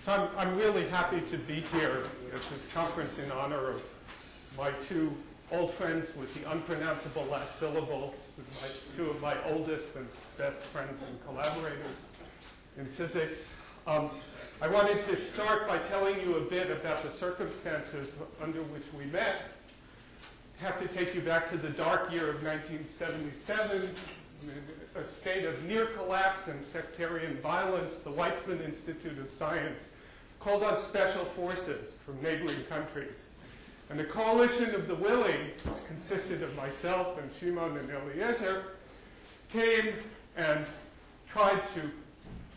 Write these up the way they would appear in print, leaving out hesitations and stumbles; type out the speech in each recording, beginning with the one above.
So I'm really happy to be here at this conference in honor of my two old friends with the unpronounceable last syllables, two of my oldest and best friends and collaborators in physics. I wanted to start by telling you a bit about the circumstances under which we met. I have to take you back to the dark year of 1977, a state of near collapse and sectarian violence. The Weizmann Institute of Science called on special forces from neighboring countries. And a coalition of the willing, which consisted of myself and Shimon and Eliezer, came and tried to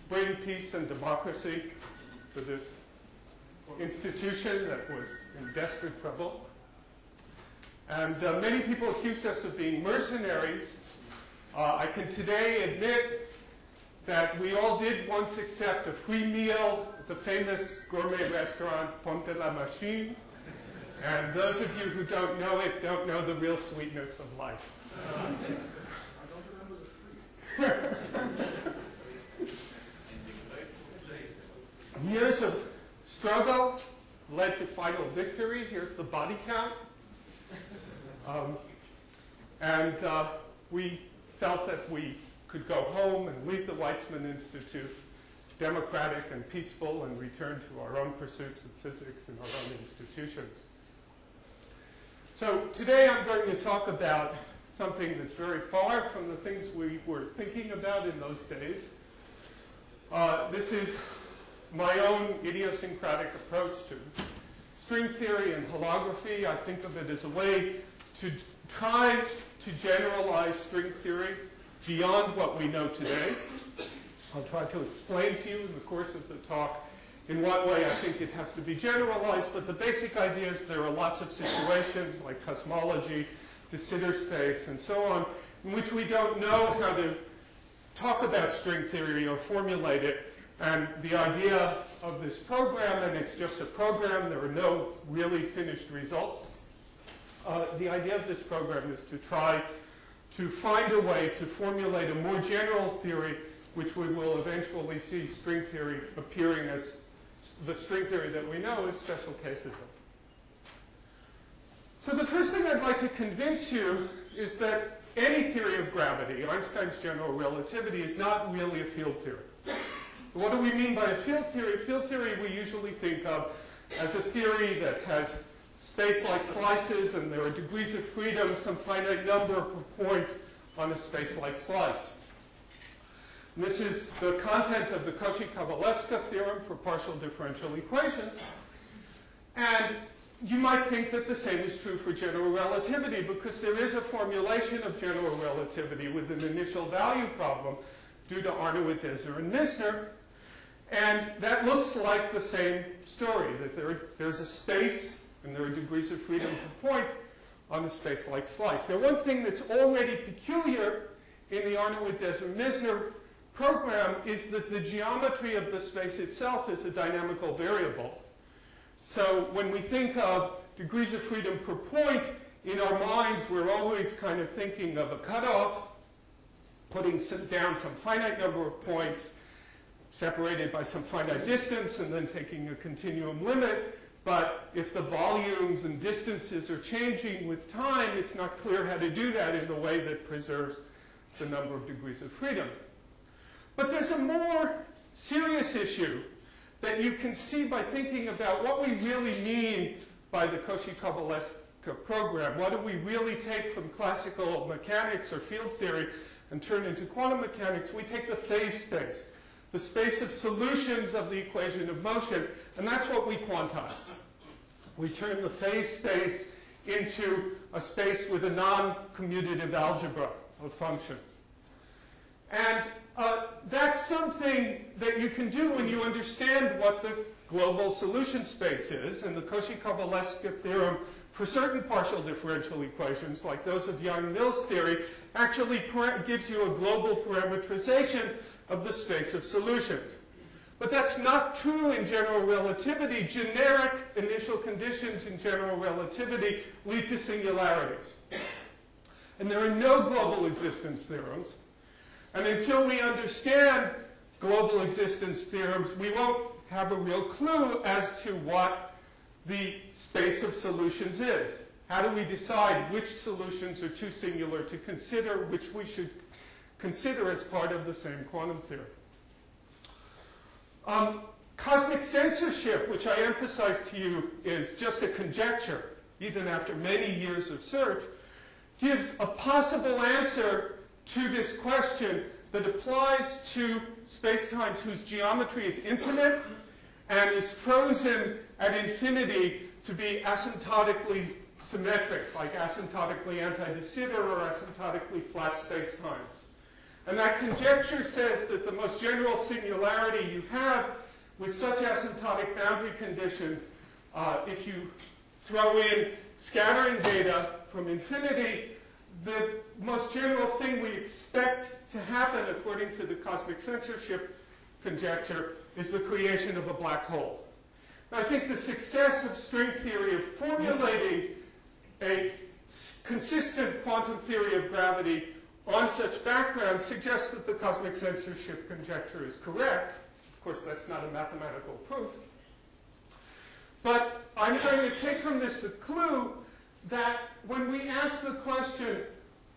bring peace and democracy to this institution that was in desperate trouble. And many people accused us of being mercenaries. I can today admit that we all did once accept a free meal at the famous gourmet restaurant Pont de la Machine. And those of you who don't know it don't know the real sweetness of life. I don't remember the free. Years of struggle led to final victory. Here's the body count. We felt that we could go home and leave the Weizmann Institute democratic and peaceful and return to our own pursuits of physics in our own institutions. So today I'm going to talk about something that's very far from the things we were thinking about in those days. This is my own idiosyncratic approach to string theory and holography. I think of it as a way to try to generalize string theory beyond what we know today. I'll try to explain to you in the course of the talk in what way I think it has to be generalized, but the basic idea is there are lots of situations like cosmology, de Sitter space, and so on, in which we don't know how to talk about string theory or formulate it. And the idea of this program, and it's just a program, there are no really finished results. The idea of this program is to try to find a way to formulate a more general theory, which we will eventually see string theory appearing as the string theory that we know is special cases of. So the first thing I'd like to convince you is that any theory of gravity, Einstein's general relativity, is not really a field theory. What do we mean by a field theory? Field theory we usually think of as a theory that has space-like slices and there are degrees of freedom, some finite number per point on a space-like slice. And this is the content of the Cauchy-Kovalevsky theorem for partial differential equations. And you might think that the same is true for general relativity because there is a formulation of general relativity with an initial value problem due to Arnaud, Deser, and Misner. And that looks like the same story, that there's a space and there are degrees of freedom per point on a space-like slice. Now, one thing that's already peculiar in the Arnaud, Deser, Misner program is that the geometry of the space itself is a dynamical variable. So when we think of degrees of freedom per point, in our minds we're always kind of thinking of a cutoff, putting down some finite number of points separated by some finite distance and then taking a continuum limit. But if the volumes and distances are changing with time, it's not clear how to do that in a way that preserves the number of degrees of freedom. But there's a more serious issue that you can see by thinking about what we really mean by the Cauchy-Kovalevsky program. What do we really take from classical mechanics or field theory and turn into quantum mechanics? We take the phase space, the space of solutions of the equation of motion, and that's what we quantize. We turn the phase space into a space with a non-commutative algebra of functions. And that's something that you can do when you understand what the global solution space is. And the Cauchy-Kovalevsky theorem for certain partial differential equations, like those of Yang-Mills theory, actually gives you a global parametrization of the space of solutions. But that's not true in general relativity. Generic initial conditions in general relativity lead to singularities. And there are no global existence theorems. And until we understand global existence theorems, we won't have a real clue as to what the space of solutions is. How do we decide which solutions are too singular to consider, which we should consider as part of the same quantum theory? Cosmic censorship, which I emphasized to you, is just a conjecture, even after many years of search, gives a possible answer to this question that applies to spacetimes whose geometry is infinite and is frozen at infinity to be asymptotically symmetric, like asymptotically anti-de Sitter or asymptotically flat spacetimes. And that conjecture says that the most general singularity you have with such asymptotic boundary conditions, if you throw in scattering data from infinity, the most general thing we expect to happen, according to the cosmic censorship conjecture, is the creation of a black hole. I think the success of string theory of formulating a consistent quantum theory of gravity on such background suggests that the cosmic censorship conjecture is correct. Of course, that's not a mathematical proof. But I'm going to take from this a clue that when we ask the question,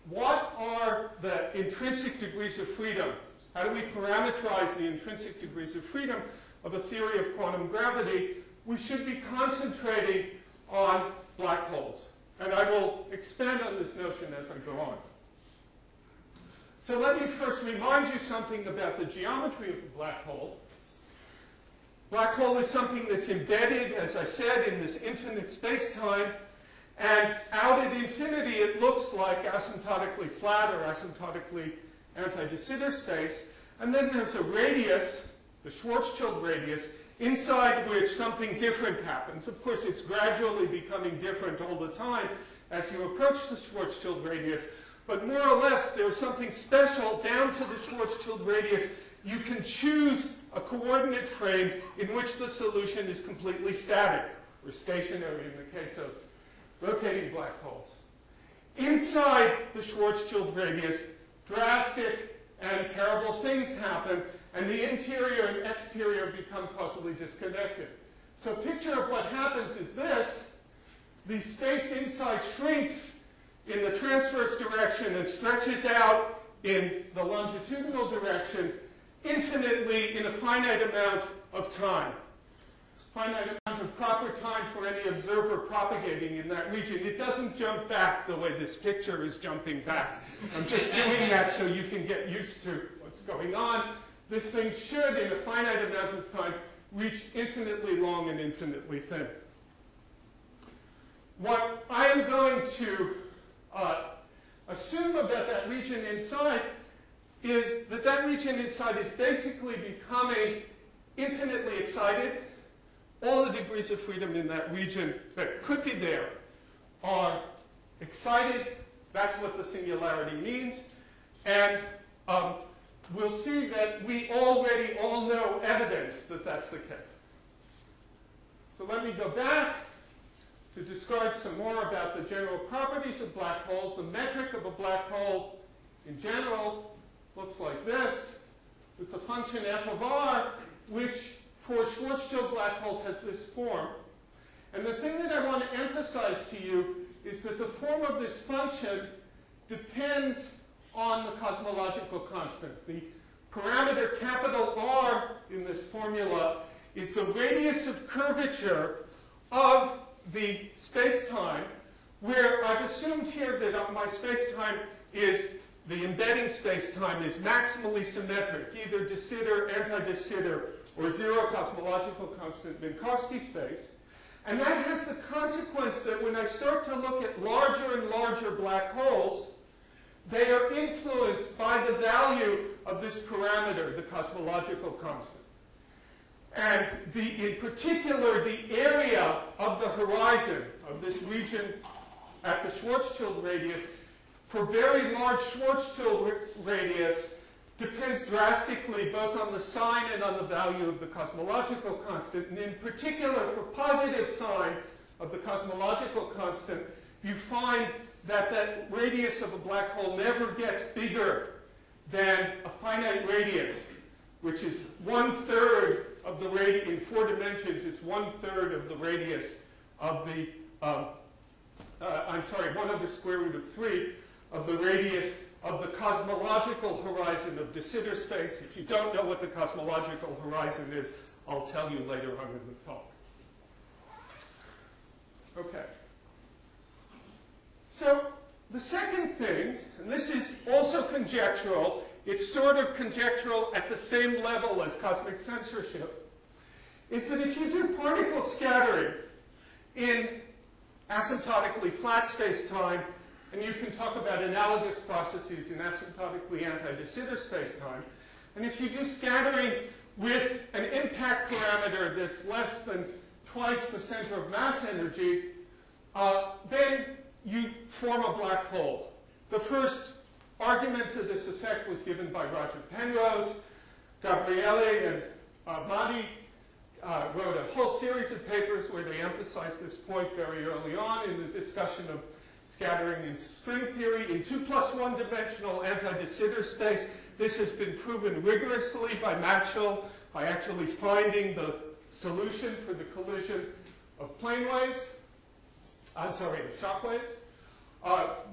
what are the intrinsic degrees of freedom? How do we parameterize the intrinsic degrees of freedom of a theory of quantum gravity? We should be concentrating on black holes. And I will expand on this notion as I go on. So let me first remind you something about the geometry of the black hole. Black hole is something that's embedded, as I said, in this infinite space-time. And out at infinity, it looks like asymptotically flat or asymptotically anti-de Sitter space. And then there's a radius, the Schwarzschild radius, inside which something different happens. Of course, it's gradually becoming different all the time as you approach the Schwarzschild radius. But more or less, there's something special down to the Schwarzschild radius. You can choose a coordinate frame in which the solution is completely static, or stationary in the case of rotating black holes. Inside the Schwarzschild radius, drastic and terrible things happen, and the interior and exterior become causally disconnected. So a picture of what happens is this. The space inside shrinks in the transverse direction and stretches out in the longitudinal direction infinitely in a finite amount of time. Finite amount of proper time for any observer propagating in that region. It doesn't jump back the way this picture is jumping back. I'm just doing that so you can get used to what's going on. This thing should, in a finite amount of time, reach infinitely long and infinitely thin. What I am going to assume about that region inside is that that region inside is basically becoming infinitely excited. All the degrees of freedom in that region that could be there are excited. That's what the singularity means. And we'll see that we already all know evidence that that's the case. So let me go back to describe some more about the general properties of black holes. The metric of a black hole in general looks like this, with the function f of r, which for Schwarzschild black holes has this form. And the thing that I want to emphasize to you is that the form of this function depends on the cosmological constant. The parameter capital R in this formula is the radius of curvature of the space-time, where I've assumed here that my space-time is, the embedding space-time is maximally symmetric, either de Sitter, anti-de Sitter, or zero cosmological constant Minkowski space. And that has the consequence that when I start to look at larger and larger black holes, they are influenced by the value of this parameter, the cosmological constant. And in particular, the area of the horizon of this region at the Schwarzschild radius, for very large Schwarzschild radius, depends drastically both on the sign and on the value of the cosmological constant. And in particular, for positive sign of the cosmological constant, you find that that radius of a black hole never gets bigger than a finite radius which is 1/3 of the radius, in 4 dimensions, it's 1/3 of the radius of the, 1/3 of the radius of the cosmological horizon of de Sitter space. If you don't know what the cosmological horizon is, I'll tell you later on in the talk. Okay. So the second thing, and this is also conjectural, it's sort of conjectural at the same level as cosmic censorship, is that if you do particle scattering in asymptotically flat space-time, and you can talk about analogous processes in asymptotically anti-de Sitter space-time, and if you do scattering with an impact parameter that's less than twice the center of mass energy, then you form a black hole. The first argument to this effect was given by Roger Penrose. Gabriele and Mahdi wrote a whole series of papers where they emphasized this point very early on in the discussion of scattering in string theory. In 2+1 dimensional anti-de Sitter space, this has been proven rigorously by Matchell by actually finding the solution for the collision of plane waves. I'm sorry, of shock waves.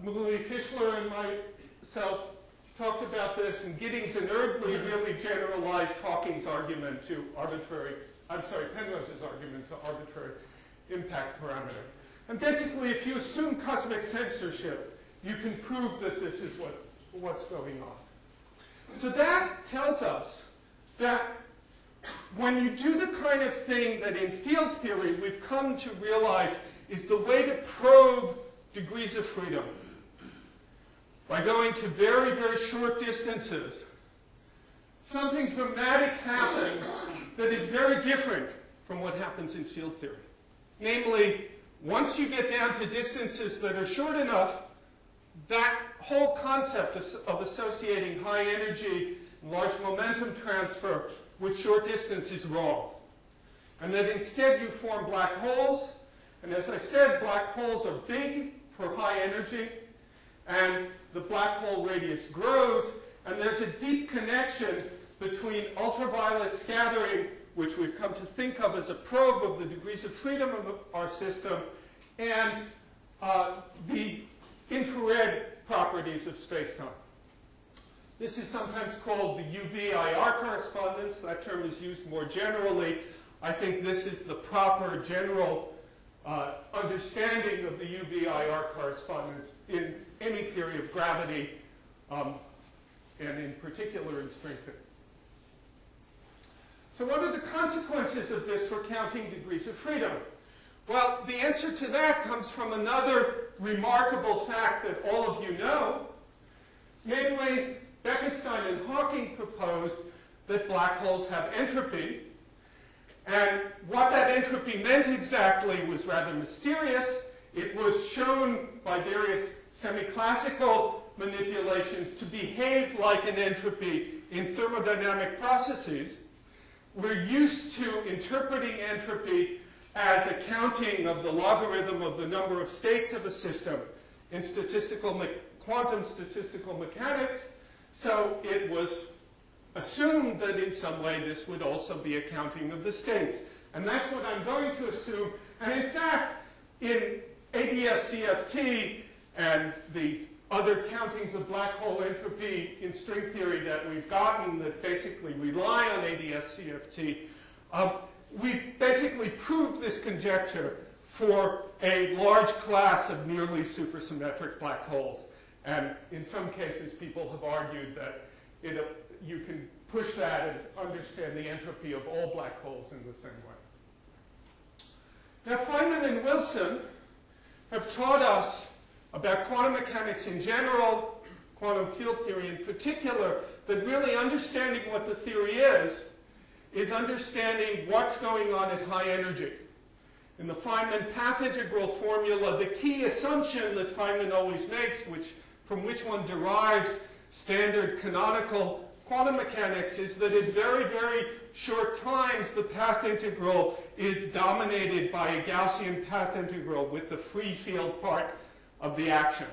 Louis Fischler and myself talked about this, and Giddings and Erdely really generalized Hawking's argument to Penrose's argument to arbitrary impact parameter. And basically, if you assume cosmic censorship, you can prove that this is what's going on. So that tells us that when you do the kind of thing that in field theory we've come to realize is the way to probe degrees of freedom, by going to very, very short distances, something dramatic happens that is very different from what happens in field theory. Namely, once you get down to distances that are short enough, that whole concept of associating high energy, large momentum transfer with short distance is wrong. And that instead you form black holes. And as I said, black holes are big for high energy. And the black hole radius grows. And there's a deep connection between ultraviolet scattering, which we've come to think of as a probe of the degrees of freedom of our system, and the infrared properties of space-time. This is sometimes called the UVIR correspondence. That term is used more generally. I think this is the proper general understanding of the UVIR correspondence in any theory of gravity, and in particular in string theory. So what are the consequences of this for counting degrees of freedom? Well, the answer to that comes from another remarkable fact that all of you know. Namely, Bekenstein and Hawking proposed that black holes have entropy. And what that entropy meant exactly was rather mysterious. It was shown by various semi-classical manipulations to behave like an entropy in thermodynamic processes. We're used to interpreting entropy as a counting of the logarithm of the number of states of a system in quantum statistical mechanics. So it was assumed that in some way this would also be a counting of the states. And that's what I'm going to assume. And in fact, in ADS-CFT and the other countings of black hole entropy in string theory that we've gotten that basically rely on ADS-CFT, we've basically proved this conjecture for a large class of nearly supersymmetric black holes. And in some cases, people have argued that you can push that and understand the entropy of all black holes in the same way. Now, Feynman and Wilson have taught us about quantum mechanics in general, quantum field theory in particular, that really understanding what the theory is understanding what's going on at high energy. In the Feynman path integral formula, the key assumption that Feynman always makes, from which one derives standard canonical quantum mechanics, is that at very, very short times, the path integral is dominated by a Gaussian path integral with the free field part of the action.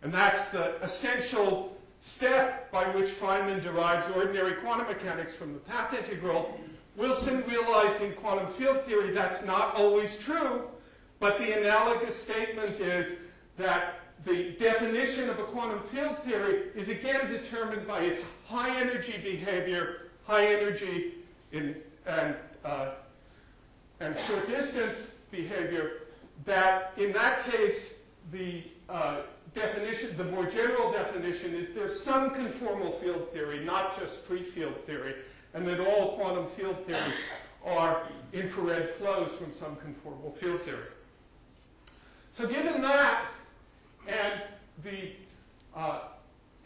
And that's the essential step by which Feynman derives ordinary quantum mechanics from the path integral, Wilson realized in quantum field theory that's not always true, but the analogous statement is that the definition of a quantum field theory is again determined by its high energy behavior, high energy and short distance behavior, that in that case the definition, the more general definition is there's some conformal field theory, not just free field theory, and that all quantum field theories are infrared flows from some conformal field theory. So given that, and the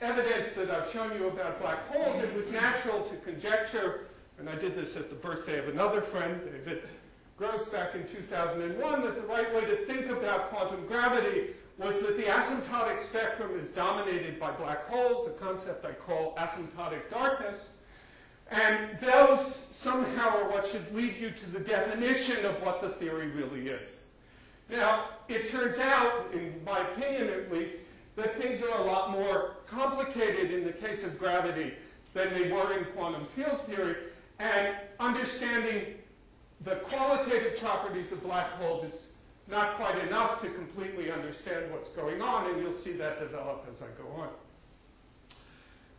evidence that I've shown you about black holes, it was natural to conjecture, and I did this at the birthday of another friend, David Gross, back in 2001, that the right way to think about quantum gravity was that the asymptotic spectrum is dominated by black holes, a concept I call asymptotic darkness, and those somehow are what should lead you to the definition of what the theory really is. Now, it turns out, in my opinion at least, that things are a lot more complicated in the case of gravity than they were in quantum field theory, and understanding the qualitative properties of black holes is not quite enough to completely understand what's going on, and you'll see that develop as I go on.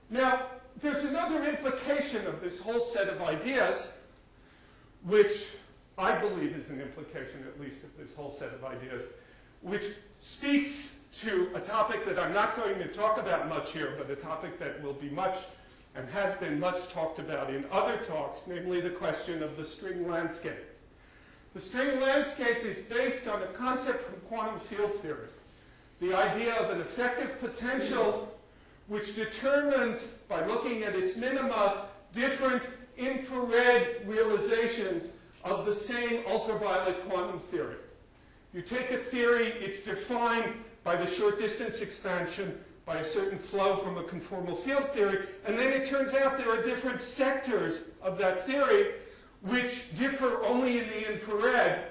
Now, there's another implication of this whole set of ideas, which I believe is an implication, at least, of this whole set of ideas, which speaks to a topic that I'm not going to talk about much here, but a topic that will be much and has been much talked about in other talks, namely the question of the string landscape. The string landscape is based on a concept from quantum field theory, the idea of an effective potential which determines, by looking at its minima, different infrared realizations of the same ultraviolet quantum theory. You take a theory, it's defined by the short distance expansion, by a certain flow from a conformal field theory, and then it turns out there are different sectors of that theory which differ only in the infrared,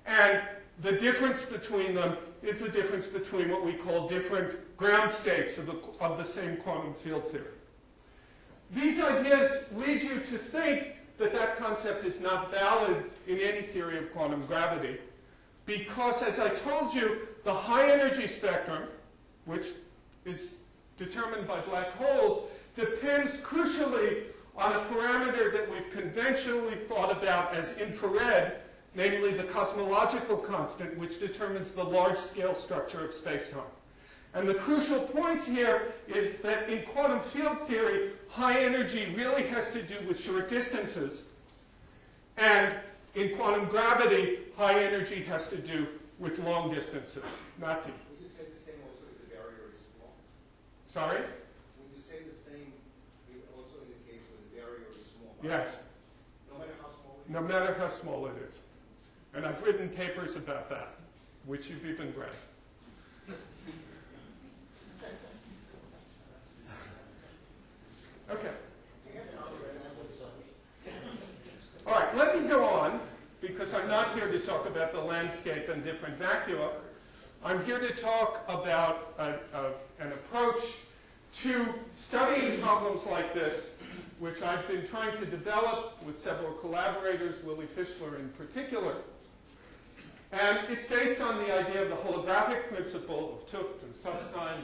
and the difference between them is the difference between what we call different ground states of the same quantum field theory. These ideas lead you to think that that concept is not valid in any theory of quantum gravity, because, as I told you, the high energy spectrum, which is determined by black holes, depends crucially on a parameter that we've conventionally thought about as infrared, namely the cosmological constant, which determines the large-scale structure of space-time. And the crucial point here is that in quantum field theory, high energy really has to do with short distances, and in quantum gravity, high energy has to do with long distances, not deep. Would you say the same also if the barrier is small? Sorry? Would you say the same also in the case where the barrier is small? Yes. No matter how small it is? No matter how small it is. And I've written papers about that, which you've even read. Okay. All right, let me go on, because I'm not here to talk about the landscape and different vacua. I'm here to talk about an approach to studying problems like this, which I've been trying to develop with several collaborators, Willy Fischler in particular. And it's based on the idea of the holographic principle of 't Hooft and Susskind.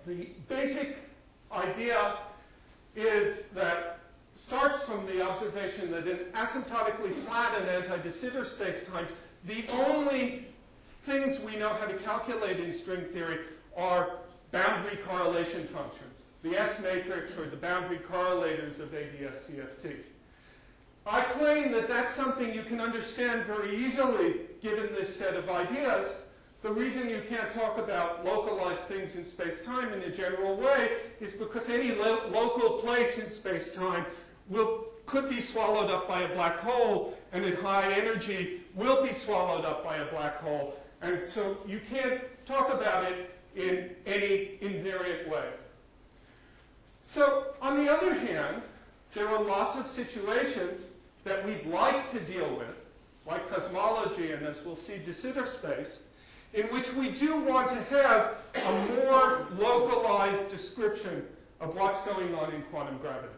The basic idea is that starts from the observation that in asymptotically flat and anti-de Sitter spacetimes, the only things we know how to calculate in string theory are boundary correlation functions, the S matrix or the boundary correlators of ADS-CFT. I claim that that's something you can understand very easily given this set of ideas. The reason you can't talk about localized things in space-time in a general way is because any local place in space-time could be swallowed up by a black hole, and at high energy will be swallowed up by a black hole. And so you can't talk about it in any invariant way. So on the other hand, there are lots of situations that we'd like to deal with, like cosmology and, as we'll see, de Sitter space, in which we do want to have a more localized description of what's going on in quantum gravity.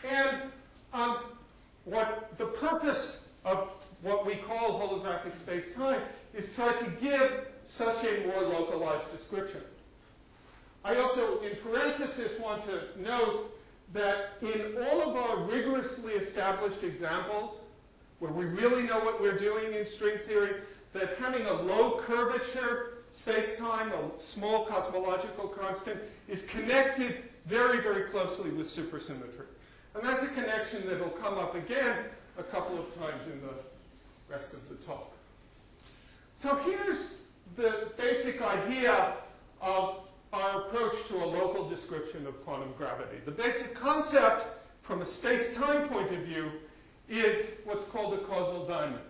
And what the purpose of what we call holographic space-time is try to give such a more localized description. I also, in parenthesis, want to note that in all of our rigorously established examples, where we really know what we're doing in string theory, that having a low curvature space-time, a small cosmological constant, is connected very, very closely with supersymmetry. And that's a connection that will come up again a couple of times in the rest of the talk. So here's the basic idea of our approach to a local description of quantum gravity. The basic concept from a space-time point of view is what's called a causal diamond.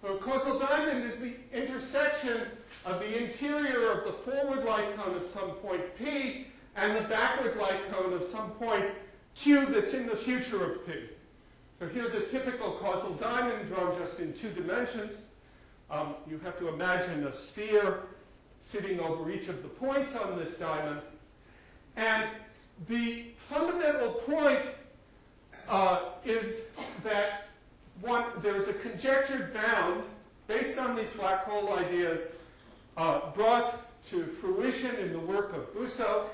A causal diamond is the intersection of the interior of the forward light cone of some point P and the backward light cone of some point Q that's in the future of P. So here's a typical causal diamond drawn just in 2 dimensions. You have to imagine a sphere sitting over each of the points on this diamond. And the fundamental point is that there's a conjectured bound based on these black hole ideas brought to fruition in the work of Busso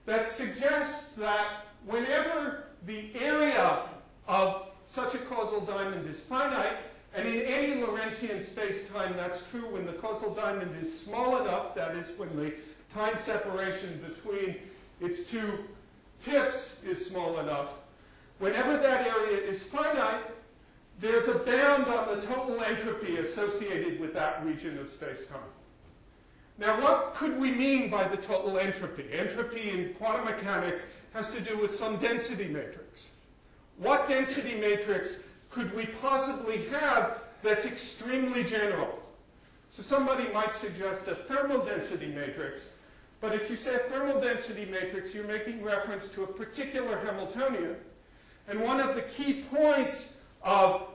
that suggests that whenever the area of such a causal diamond is finite, and in any Lorentzian space-time that's true when the causal diamond is small enough, that is when the time separation between its 2 tips is small enough, whenever that area is finite, there's a bound on the total entropy associated with that region of space-time. Now, what could we mean by the total entropy? Entropy in quantum mechanics has to do with some density matrix. What density matrix could we possibly have that's extremely general? So somebody might suggest a thermal density matrix, but if you say a thermal density matrix, you're making reference to a particular Hamiltonian. And one of the key points of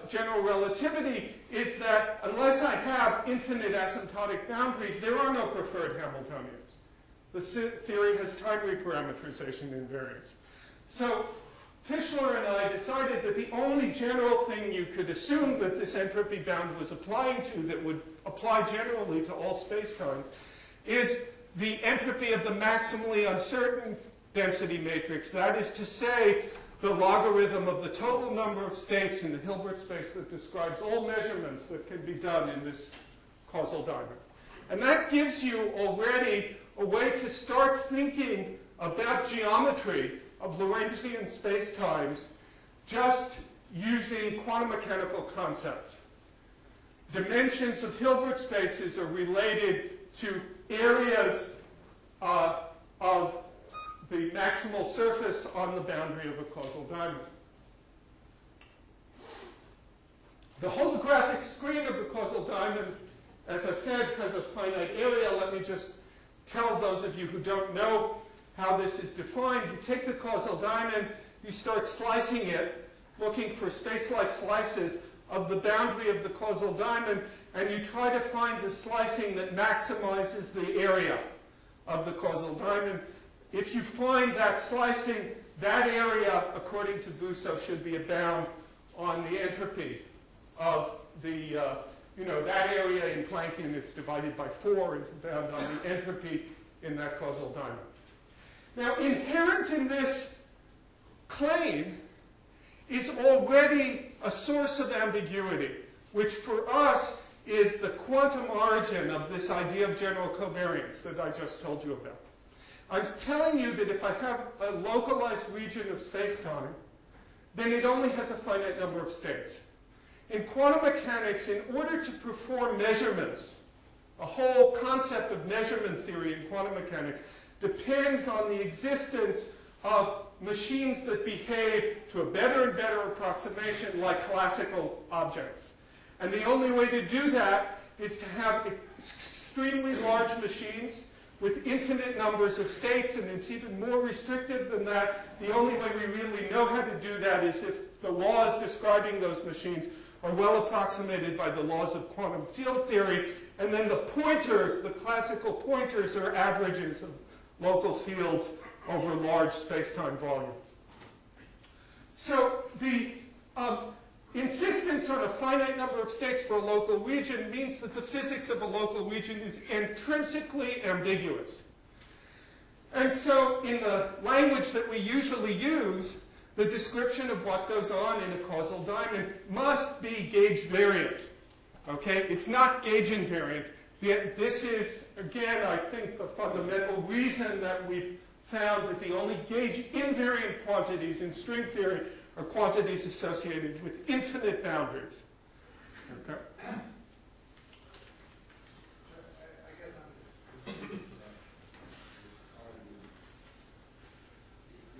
general relativity is that unless I have infinite asymptotic boundaries, there are no preferred Hamiltonians. The theory has time reparameterization invariance. So Fischler and I decided that the only general thing you could assume that this entropy bound was applying to that would apply generally to all space-time is the entropy of the maximally uncertain density matrix. That is to say, the logarithm of the total number of states in the Hilbert space that describes all measurements that can be done in this causal diamond. And that gives you already a way to start thinking about geometry of Lorentzian space-times just using quantum mechanical concepts. Dimensions of Hilbert spaces are related to areas of the maximal surface on the boundary of a causal diamond. The holographic screen of the causal diamond, as I said, has a finite area. Let me just tell those of you who don't know how this is defined. You take the causal diamond, you start slicing it, looking for space-like slices of the boundary of the causal diamond, and you try to find the slicing that maximizes the area of the causal diamond. If you find that slicing, that area, according to Busso, should be a bound on the entropy of the, that area in Planck units divided by 4 is a bound on the entropy in that causal diamond. Now, inherent in this claim is already a source of ambiguity, which for us is the quantum origin of this idea of general covariance that I just told you about. I was telling you that if I have a localized region of space-time, then it only has a finite number of states. In quantum mechanics, in order to perform measurements, a whole concept of measurement theory in quantum mechanics depends on the existence of machines that behave to a better and better approximation like classical objects. And the only way to do that is to have extremely large machines with infinite numbers of states, and it's even more restrictive than that. The only way we really know how to do that is if the laws describing those machines are well approximated by the laws of quantum field theory. And then the pointers, the classical pointers, are averages of local fields over large space-time volumes. So the insistence on a finite number of states for a local region means that the physics of a local region is intrinsically ambiguous. And so in the language that we usually use, the description of what goes on in a causal diamond must be gauge variant. Okay? It's not gauge invariant. This is, again, I think the fundamental reason that we've found that the only gauge invariant quantities in string theory are quantities associated with infinite boundaries. Okay? I guess I'm confused about this argument.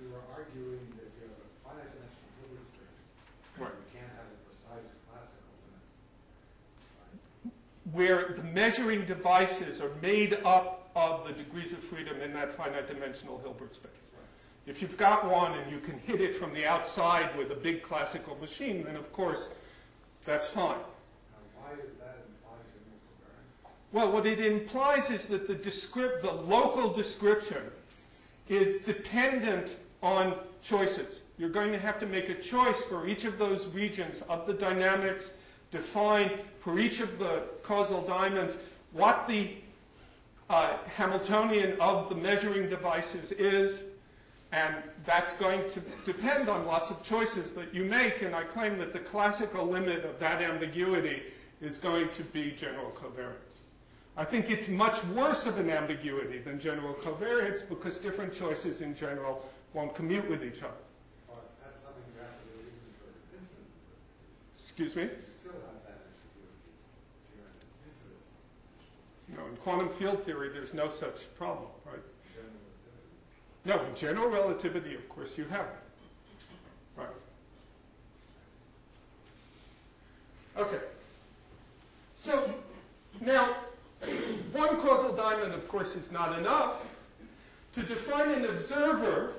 You were arguing that you have a finite dimensional Hilbert space. Right. You can't have a precise classical limit. Where the measuring devices are made up of the degrees of freedom in that finite dimensional Hilbert space. If you've got one and you can hit it from the outside with a big classical machine, then of course that's fine. Now, why does that imply general covariance? Well, what it implies is that the local description is dependent on choices. You're going to have to make a choice for each of those regions of the dynamics, define for each of the causal diamonds what the Hamiltonian of the measuring devices is, and that's going to depend on lots of choices that you make, and I claim that the classical limit of that ambiguity is going to be general covariance. I think it's much worse of an ambiguity than general covariance because different choices in general won't commute with each other. But that's something you have to do even for infinite. Excuse me? You still have that ambiguity if you're at infinite. No, in quantum field theory, there's no such problem, right? General relativity. No, in general relativity, of course, you have it. Right. Okay. So, now, one causal diamond, of course, is not enough. To define an observer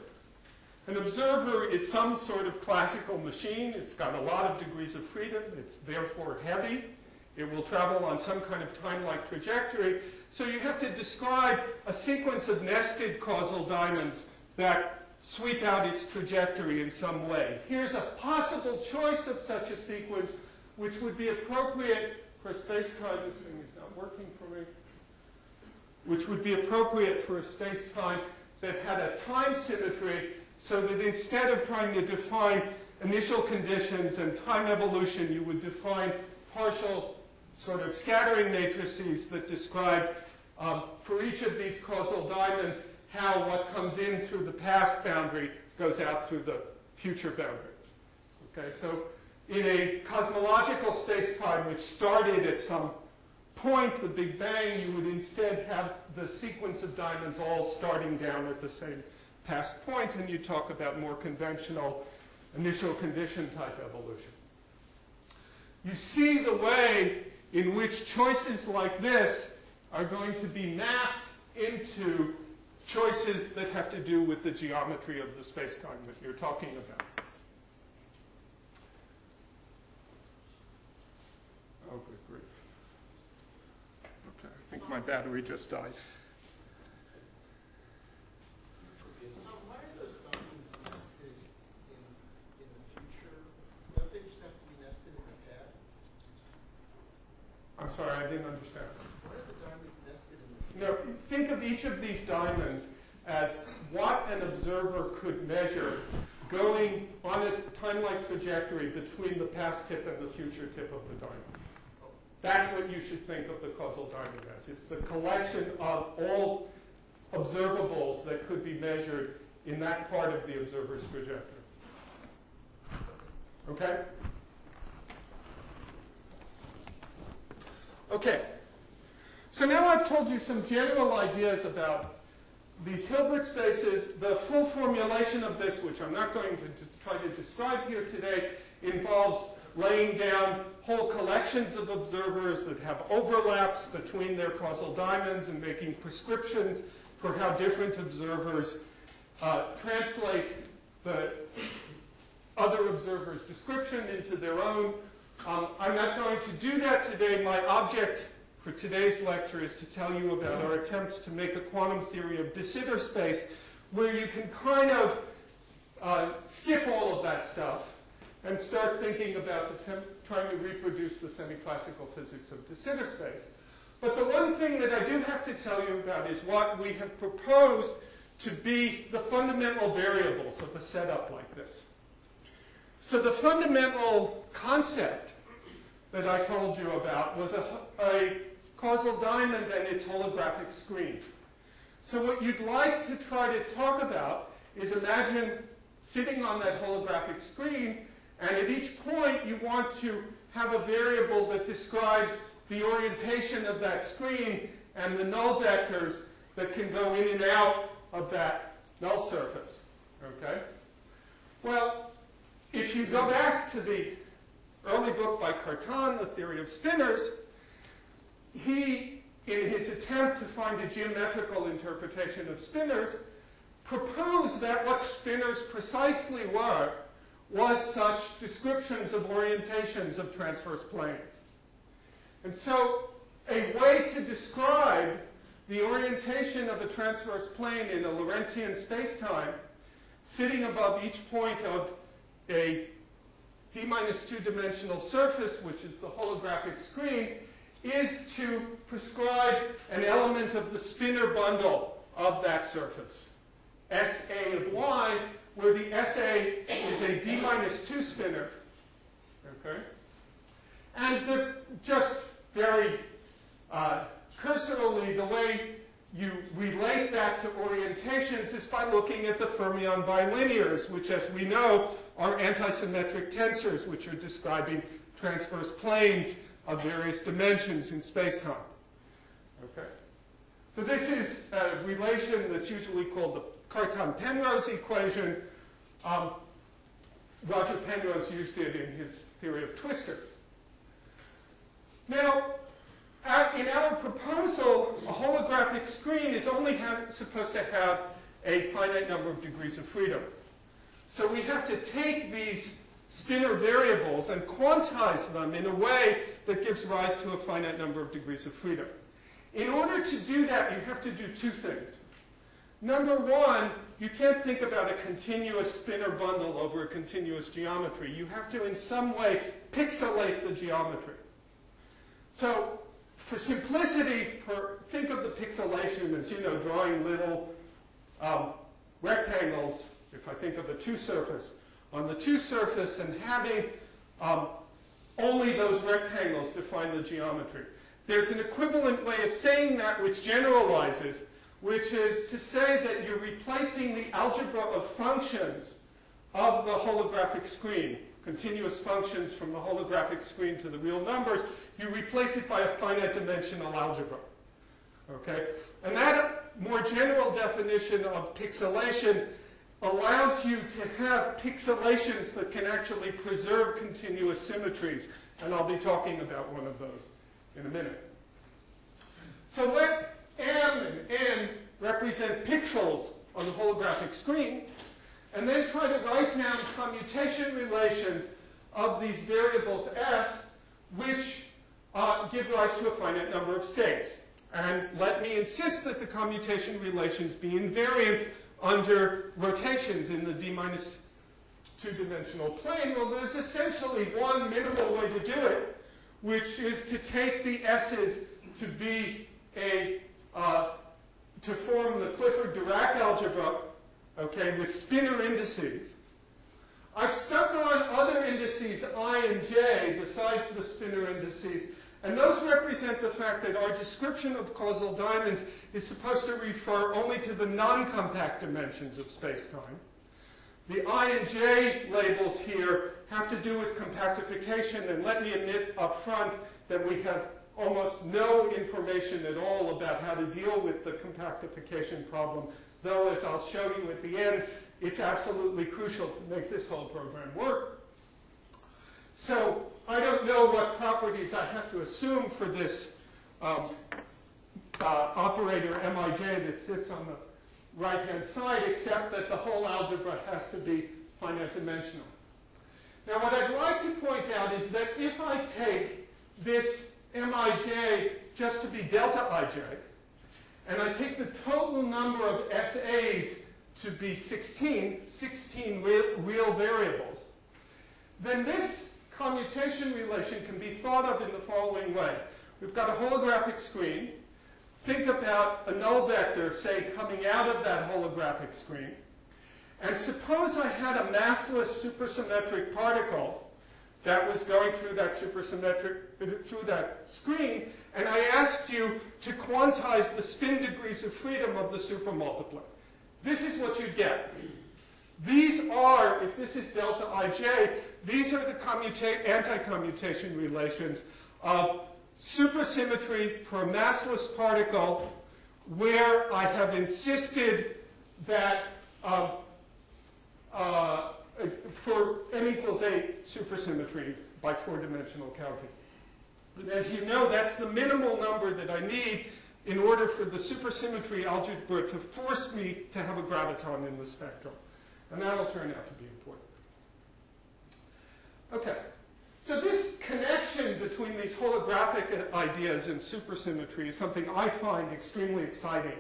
is some sort of classical machine. It's got a lot of degrees of freedom. It's therefore heavy. It will travel on some kind of time-like trajectory. So you have to describe a sequence of nested causal diamonds that sweep out its trajectory in some way. Here's a possible choice of such a sequence which would be appropriate for a space-time. This thing is not working for me. Which would be appropriate for a space-time that had a time symmetry so that instead of trying to define initial conditions and time evolution, you would define partial sort of scattering matrices that describe for each of these causal diamonds how what comes in through the past boundary goes out through the future boundary. Okay, so in a cosmological space-time which started at some point, the Big Bang, you would instead have the sequence of diamonds all starting down at the same past point, and you talk about more conventional initial condition type evolution. You see the way in which choices like this are going to be mapped into choices that have to do with the geometry of the space-time that you're talking about. Oh, good grief. Okay, I think my battery just died. Why are those diamonds nested in the future? Don't they just have to be nested in the past? I'm sorry, I didn't understand. Why are the diamonds nested in the future? No, think of each of these diamonds as what an observer could measure going on a time-like trajectory between the past tip and the future tip of the diamond. That's what you should think of the causal diamond as. It's the collection of all observables that could be measured in that part of the observer's trajectory. Okay? Okay. So now I've told you some general ideas about these Hilbert spaces. The full formulation of this, which I'm not going to try to describe here today, involves laying down whole collections of observers that have overlaps between their causal diamonds and making prescriptions for how different observers translate the other observer's description into their own I'm not going to do that today. My object for today's lecture is to tell you about our attempts to make a quantum theory of de Sitter space where you can kind of skip all of that stuff and start thinking about trying to reproduce the semi-classical physics of de Sitter space. But the one thing that I do have to tell you about is what we have proposed to be the fundamental variables of a setup like this. So the fundamental concept that I told you about was a causal diamond and its holographic screen. So what you'd like to try to talk about is imagine sitting on that holographic screen, and at each point you want to have a variable that describes the orientation of that screen and the null vectors that can go in and out of that null surface. Okay? Well, if you go back to the early book by Cartan, The Theory of Spinors, he, in his attempt to find a geometrical interpretation of spinors, proposed that what spinors precisely were was such descriptions of orientations of transverse planes. And so a way to describe the orientation of a transverse plane in a Lorentzian spacetime sitting above each point of a d-2-dimensional surface, which is the holographic screen, is to prescribe an element of the spinor bundle of that surface, SA of y, where the SA is a d-2 spinor. Okay? And just very cursorily, the way you relate that to orientations is by looking at the fermion bilinears, which, as we know, are antisymmetric tensors, which are describing transverse planes of various dimensions in spacetime. Okay? So this is a relation that's usually called the Cartan-Penrose equation. Roger Penrose used it in his theory of twistors. Now, in our proposal, a holographic screen is only supposed to have a finite number of degrees of freedom. So we have to take these spinor variables and quantize them in a way that gives rise to a finite number of degrees of freedom. In order to do that, you have to do two things. Number one, you can't think about a continuous spinor bundle over a continuous geometry. You have to, in some way, pixelate the geometry. So, for simplicity, think of the pixelation as, drawing little rectangles, if I think of the two surface, on the two surface and having only those rectangles define the geometry. There's an equivalent way of saying that which generalizes, which is to say that you're replacing the algebra of functions of the holographic screen, continuous functions from the holographic screen to the real numbers, you replace it by a finite dimensional algebra. Okay? And that more general definition of pixelation allows you to have pixelations that can actually preserve continuous symmetries. And I'll be talking about one of those in a minute. So let M and N represent pixels on the holographic screen, and then try to write down commutation relations of these variables S, which give rise to a finite number of states. And let me insist that the commutation relations be invariant under rotations in the d-2-dimensional plane. Well, there's essentially one minimal way to do it, which is to take the S's to be to form the Clifford-Dirac algebra, okay, with spinor indices. I've stuck on other indices, I and j, besides the spinor indices, and those represent the fact that our description of causal diamonds is supposed to refer only to the non-compact dimensions of space-time. The I and j labels here have to do with compactification, and let me admit up front that we have almost no information at all about how to deal with the compactification problem, though, as I'll show you at the end, it's absolutely crucial to make this whole program work. So I don't know what properties I have to assume for this operator Mij that sits on the right-hand side, except that the whole algebra has to be finite dimensional. Now what I'd like to point out is that if I take this Mij just to be delta ij, and I take the total number of SAs to be 16 real variables, then this commutation relation can be thought of in the following way. We've got a holographic screen. Think about a null vector, say, coming out of that holographic screen. And suppose I had a massless supersymmetric particle that was going through that through that screen, and I asked you to quantize the spin degrees of freedom of the supermultiplet. This is what you'd get. These are, if this is delta ij, these are the anti-commutation relations of supersymmetry per massless particle, where I have insisted that for n equals 8 supersymmetry by 4-dimensional counting. And as you know, that's the minimal number that I need in order for the supersymmetry algebra to force me to have a graviton in the spectrum. And that'll turn out to be important. Okay. So this connection between these holographic ideas and supersymmetry is something I find extremely exciting,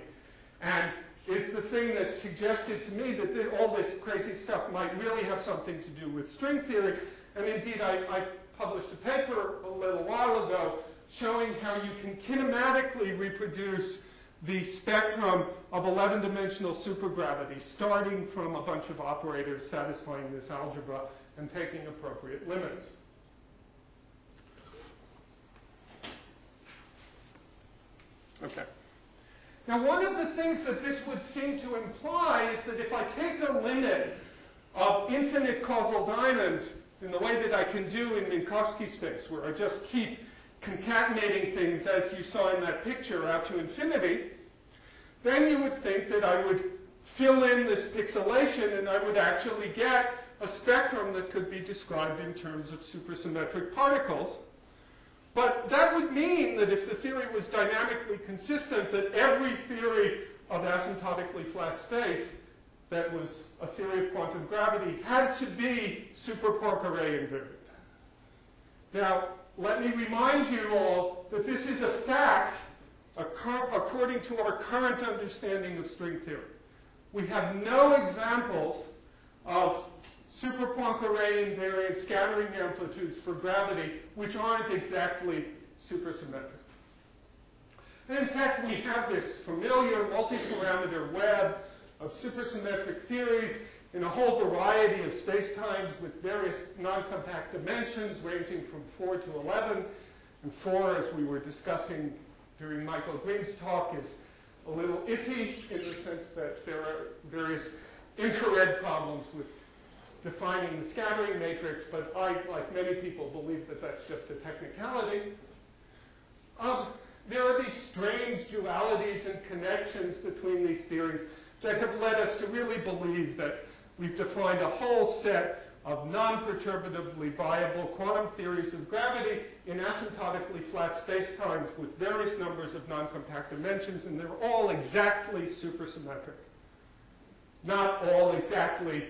and is the thing that suggested to me that all this crazy stuff might really have something to do with string theory. And indeed, I published a paper a little while ago showing how you can kinematically reproduce the spectrum of 11-dimensional supergravity, starting from a bunch of operators satisfying this algebra and taking appropriate limits. Okay. Now, one of the things that this would seem to imply is that if I take the limit of infinite causal diamonds in the way that I can do in Minkowski space, where I just keep concatenating things, as you saw in that picture, out to infinity, then you would think that I would fill in this pixelation and I would actually get a spectrum that could be described in terms of supersymmetric particles. But that would mean that if the theory was dynamically consistent, that every theory of asymptotically flat space that was a theory of quantum gravity had to be super Poincare invariant. Now, let me remind you all that this is a fact according to our current understanding of string theory. We have no examples of super Poincare invariant scattering amplitudes for gravity which aren't exactly supersymmetric. And in fact, we have this familiar multi-parameter web of supersymmetric theories in a whole variety of spacetimes with various non-compact dimensions ranging from 4 to 11. And 4, as we were discussing during Michael Green's talk, is a little iffy in the sense that there are various infrared problems with defining the scattering matrix, but I, like many people, believe that that's just a technicality. There are these strange dualities and connections between these theories that have led us to really believe that we've defined a whole set of non-perturbatively viable quantum theories of gravity in asymptotically flat spacetimes with various numbers of non-compact dimensions, and they're all exactly supersymmetric. Not all exactly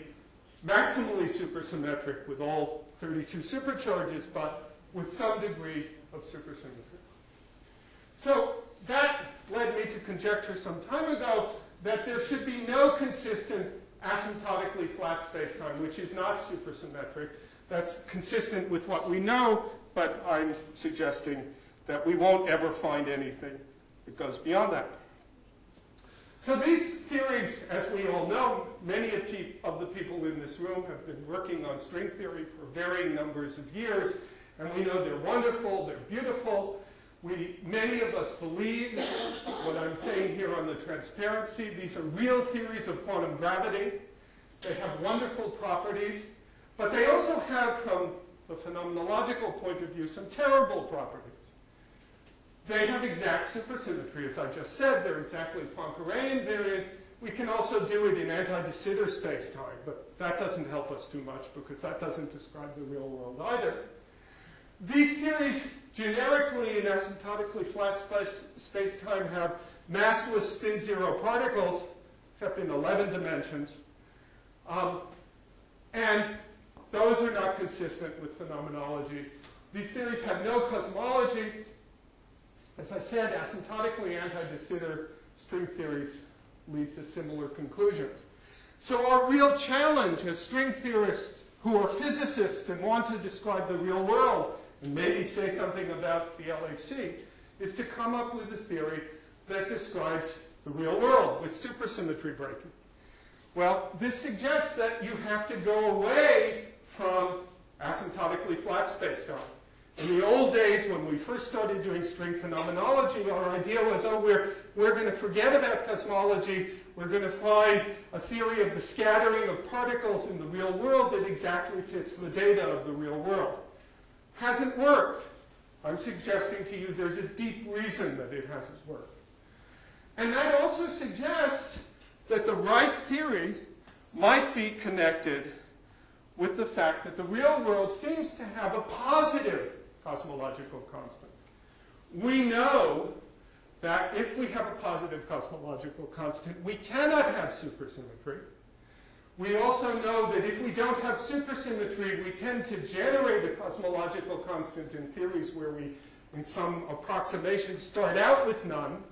maximally supersymmetric with all 32 supercharges, but with some degree of supersymmetry. So that led me to conjecture some time ago that there should be no consistent asymptotically flat spacetime, which is not supersymmetric. That's consistent with what we know, but I'm suggesting that we won't ever find anything that goes beyond that. So these theories, as we all know, many of the people in this room have been working on string theory for varying numbers of years, and we know they're wonderful, they're beautiful. Many of us believe what I'm saying here on the transparency. These are real theories of quantum gravity. They have wonderful properties, but they also have, from the phenomenological point of view, some terrible properties. They have exact supersymmetry, as I just said. They're exactly Poincare invariant. We can also do it in anti-de Sitter spacetime, but that doesn't help us too much because that doesn't describe the real world either. These theories, generically in asymptotically flat spacetime, have massless spin-zero particles, except in 11 dimensions. And those are not consistent with phenomenology. These theories have no cosmology. As I said, asymptotically anti-de Sitter string theories lead to similar conclusions. So our real challenge as string theorists who are physicists and want to describe the real world and maybe say something about the LHC is to come up with a theory that describes the real world with supersymmetry breaking. Well, this suggests that you have to go away from asymptotically flat spacetime. In the old days, when we first started doing string phenomenology, our idea was, oh, we're going to forget about cosmology. We're going to find a theory of the scattering of particles in the real world that exactly fits the data of the real world. Hasn't worked. I'm suggesting to you there's a deep reason that it hasn't worked. And that also suggests that the right theory might be connected with the fact that the real world seems to have a positive cosmological constant. We know that if we have a positive cosmological constant, we cannot have supersymmetry. We also know that if we don't have supersymmetry, we tend to generate a cosmological constant in theories where we, in some approximation, start out with none.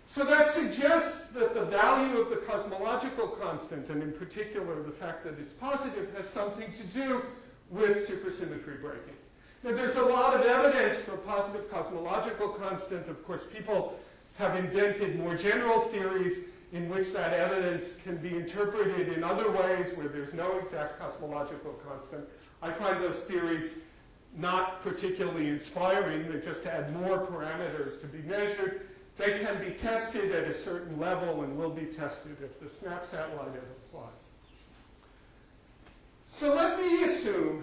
So that suggests that the value of the cosmological constant, and in particular the fact that it's positive, has something to do with supersymmetry breaking. Now, there's a lot of evidence for positive cosmological constant. Of course, people have invented more general theories in which that evidence can be interpreted in other ways where there's no exact cosmological constant. I find those theories not particularly inspiring. They just add more parameters to be measured. They can be tested at a certain level and will be tested if the SNAP satellite ever flies. So let me assume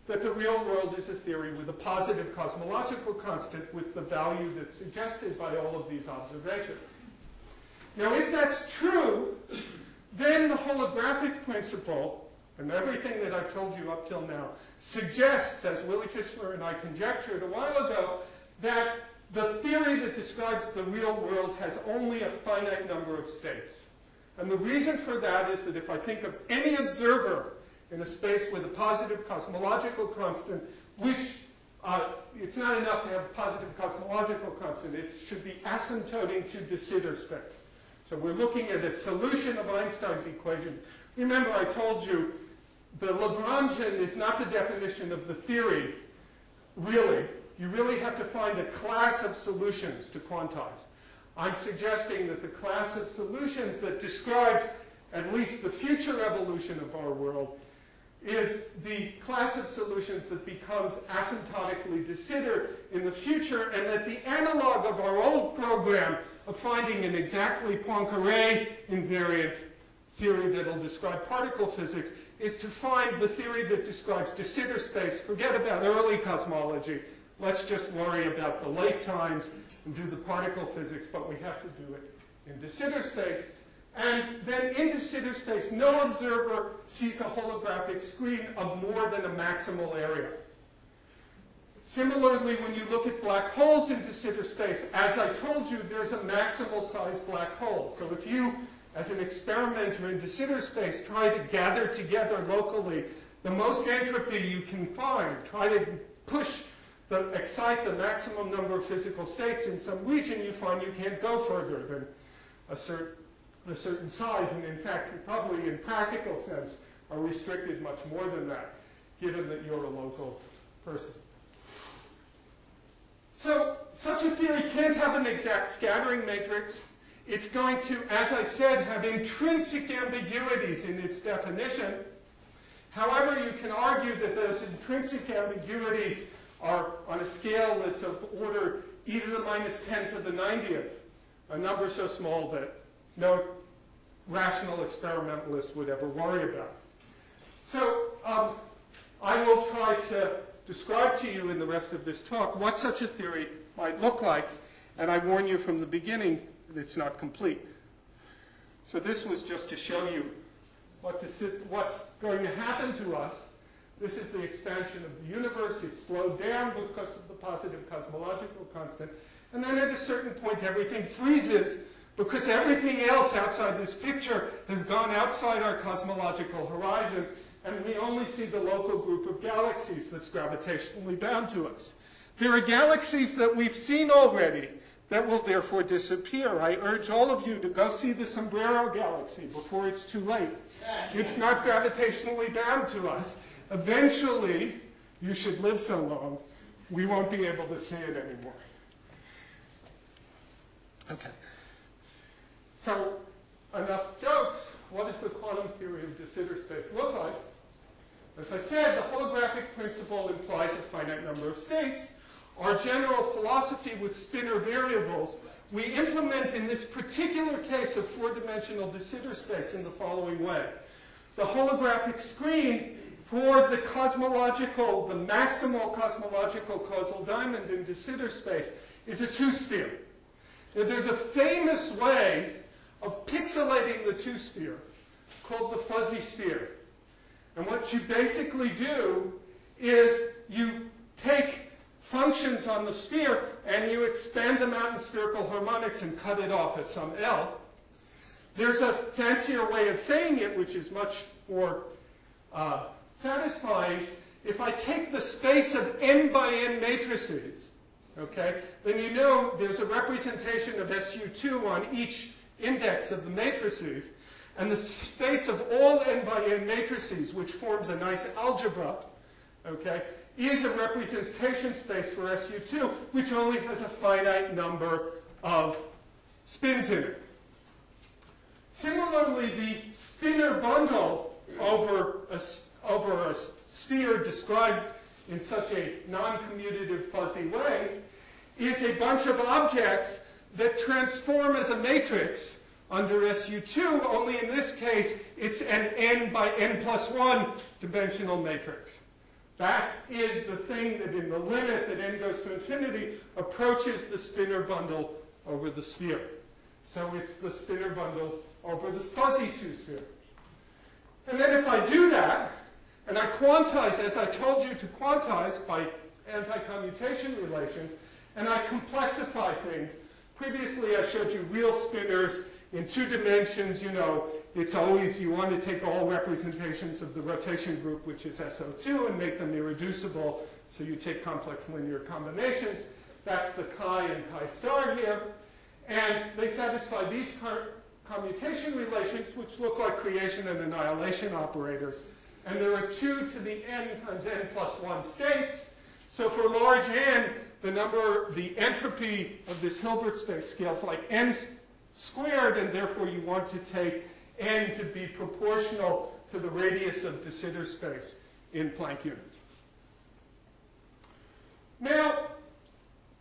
that the real world is a theory with a positive cosmological constant with the value that's suggested by all of these observations. Now, if that's true, then the holographic principle, and everything that I've told you up till now, suggests, as Willy Fischler and I conjectured a while ago, that the theory that describes the real world has only a finite number of states. And the reason for that is that if I think of any observer in a space with a positive cosmological constant, which it's not enough to have a positive cosmological constant. It should be asymptoting to de Sitter space. So we're looking at a solution of Einstein's equation. Remember, I told you the Lagrangian is not the definition of the theory, really. You really have to find a class of solutions to quantize. I'm suggesting that the class of solutions that describes at least the future evolution of our world is the class of solutions that becomes asymptotically de Sitter in the future, and that the analog of our old program of finding an exactly Poincare invariant theory that will describe particle physics is to find the theory that describes de Sitter space. Forget about early cosmology. Let's just worry about the late times and do the particle physics, but we have to do it in de Sitter space. And then in de Sitter space, no observer sees a holographic screen of more than a maximal area. Similarly, when you look at black holes in de Sitter space, as I told you, there's a maximal size black hole. So if you, as an experimenter in de Sitter space, try to gather together locally the most entropy you can find, try to excite the maximum number of physical states in some region, you find you can't go further than a certain size. And in fact, you probably, in practical sense, are restricted much more than that, given that you're a local person. So such a theory can't have an exact scattering matrix. It's going to, as I said, have intrinsic ambiguities in its definition. However, you can argue that those intrinsic ambiguities are on a scale that's of order e to the minus 10 to the 90th, a number so small that no rational experimentalist would ever worry about. So I will try to describe to you in the rest of this talk what such a theory might look like, and I warn you from the beginning that it's not complete. So this was just to show you what's going to happen to us. This is the expansion of the universe. It's slowed down because of the positive cosmological constant. And then at a certain point, everything freezes because everything else outside this picture has gone outside our cosmological horizon. and we only see the local group of galaxies that's gravitationally bound to us. There are galaxies that we've seen already that will therefore disappear. I urge all of you to go see the Sombrero Galaxy before it's too late. It's not gravitationally bound to us. Eventually, you should live so long, we won't be able to see it anymore. Okay. So, enough jokes. What does the quantum theory of de Sitter space look like? As I said, the holographic principle implies a finite number of states. Our general philosophy with spinor variables, we implement in this particular case of four-dimensional de Sitter space in the following way. The holographic screen for the cosmological, the maximal cosmological causal diamond in de Sitter space is a two-sphere. Now, there's a famous way of pixelating the two-sphere called the fuzzy sphere. And what you basically do is you take functions on the sphere and you expand them out in spherical harmonics and cut it off at some L. There's a fancier way of saying it, which is much more satisfying. If I take the space of n by n matrices, okay, then you know there's a representation of SU2 on each index of the matrices, and the space of all n by n matrices, which forms a nice algebra, okay, is a representation space for SU2, which only has a finite number of spins in it. Similarly, the spinor bundle over a sphere described in such a non-commutative fuzzy way is a bunch of objects that transform as a matrix under SU2, only in this case it's an n by n plus 1 dimensional matrix. That is the thing that in the limit that n goes to infinity approaches the spinor bundle over the sphere. So it's the spinor bundle over the fuzzy two-sphere. And then if I do that, and I quantize, as I told you to quantize by anti-commutation relations, and I complexify things. Previously I showed you real spinors in 2 dimensions. You know, it's always, you want to take all representations of the rotation group, which is SO2, and make them irreducible. So you take complex linear combinations. That's the chi and chi star here. And they satisfy these commutation relations, which look like creation and annihilation operators. And there are 2 to the n times n plus 1 states. So for large n, the entropy of this Hilbert space scales like n squared, and therefore you want to take n to be proportional to the radius of de Sitter space in Planck units. Now,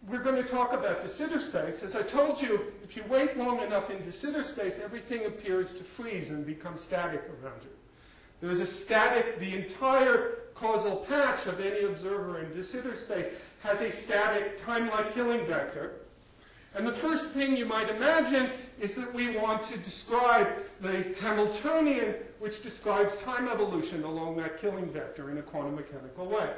we're going to talk about de Sitter space. As I told you, if you wait long enough in de Sitter space, everything appears to freeze and become static around you. There's a static, the entire causal patch of any observer in de Sitter space has a static time-like killing vector. And the first thing you might imagine is that we want to describe the Hamiltonian, which describes time evolution along that killing vector in a quantum mechanical way.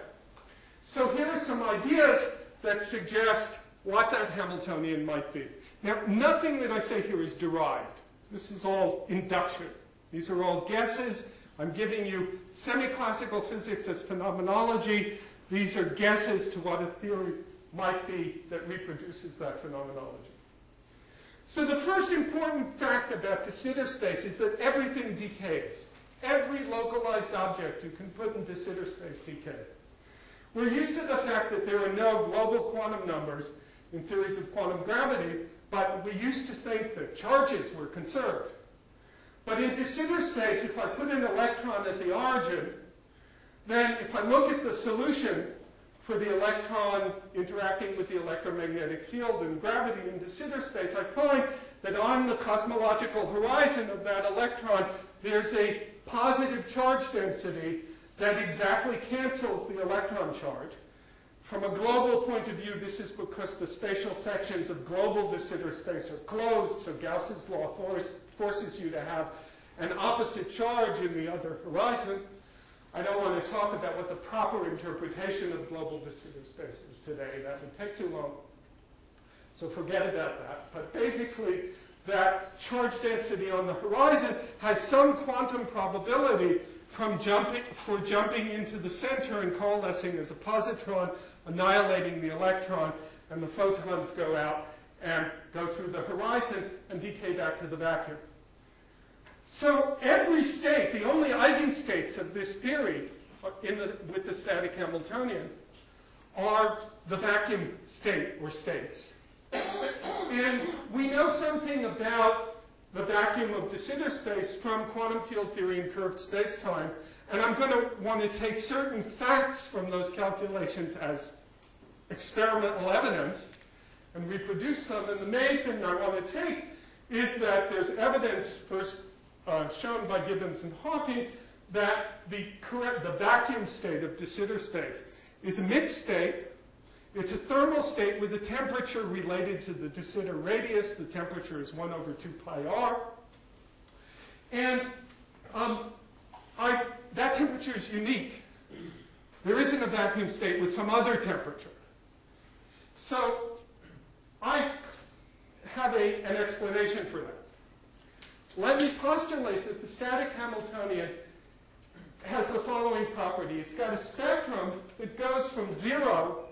So here are some ideas that suggest what that Hamiltonian might be. Now, nothing that I say here is derived. This is all induction. These are all guesses. I'm giving you semi-classical physics as phenomenology. These are guesses to what a theory might be that reproduces that phenomenology. So the first important fact about de Sitter space is that everything decays. Every localized object you can put in de Sitter space decays. We're used to the fact that there are no global quantum numbers in theories of quantum gravity, but we used to think that charges were conserved. But in de Sitter space, if I put an electron at the origin, then if I look at the solution for the electron interacting with the electromagnetic field and gravity in de Sitter space, I find that on the cosmological horizon of that electron, there's a positive charge density that exactly cancels the electron charge. From a global point of view, this is because the spatial sections of global de Sitter space are closed, so Gauss's law forces you to have an opposite charge in the other horizon. I don't want to talk about what the proper interpretation of global de Sitter space is today. That would take too long. So forget about that. But basically, that charge density on the horizon has some quantum probability for jumping into the center and coalescing as a positron, annihilating the electron, and the photons go out and go through the horizon and decay back to the vacuum. So every state, the only eigenstates of this theory with the static Hamiltonian are the vacuum state or states. And we know something about the vacuum of de Sitter space from quantum field theory and curved spacetime, and I'm going to want to take certain facts from those calculations as experimental evidence and reproduce them. And the main thing I want to take is that there's evidence first shown by Gibbons and Hawking that the vacuum state of de Sitter space is a mixed state. It's a thermal state with a temperature related to the de Sitter radius. The temperature is 1 over 2 pi r. And that temperature is unique. There isn't a vacuum state with some other temperature. So I have an explanation for that. Let me postulate that the static Hamiltonian has the following property. It's got a spectrum that goes from 0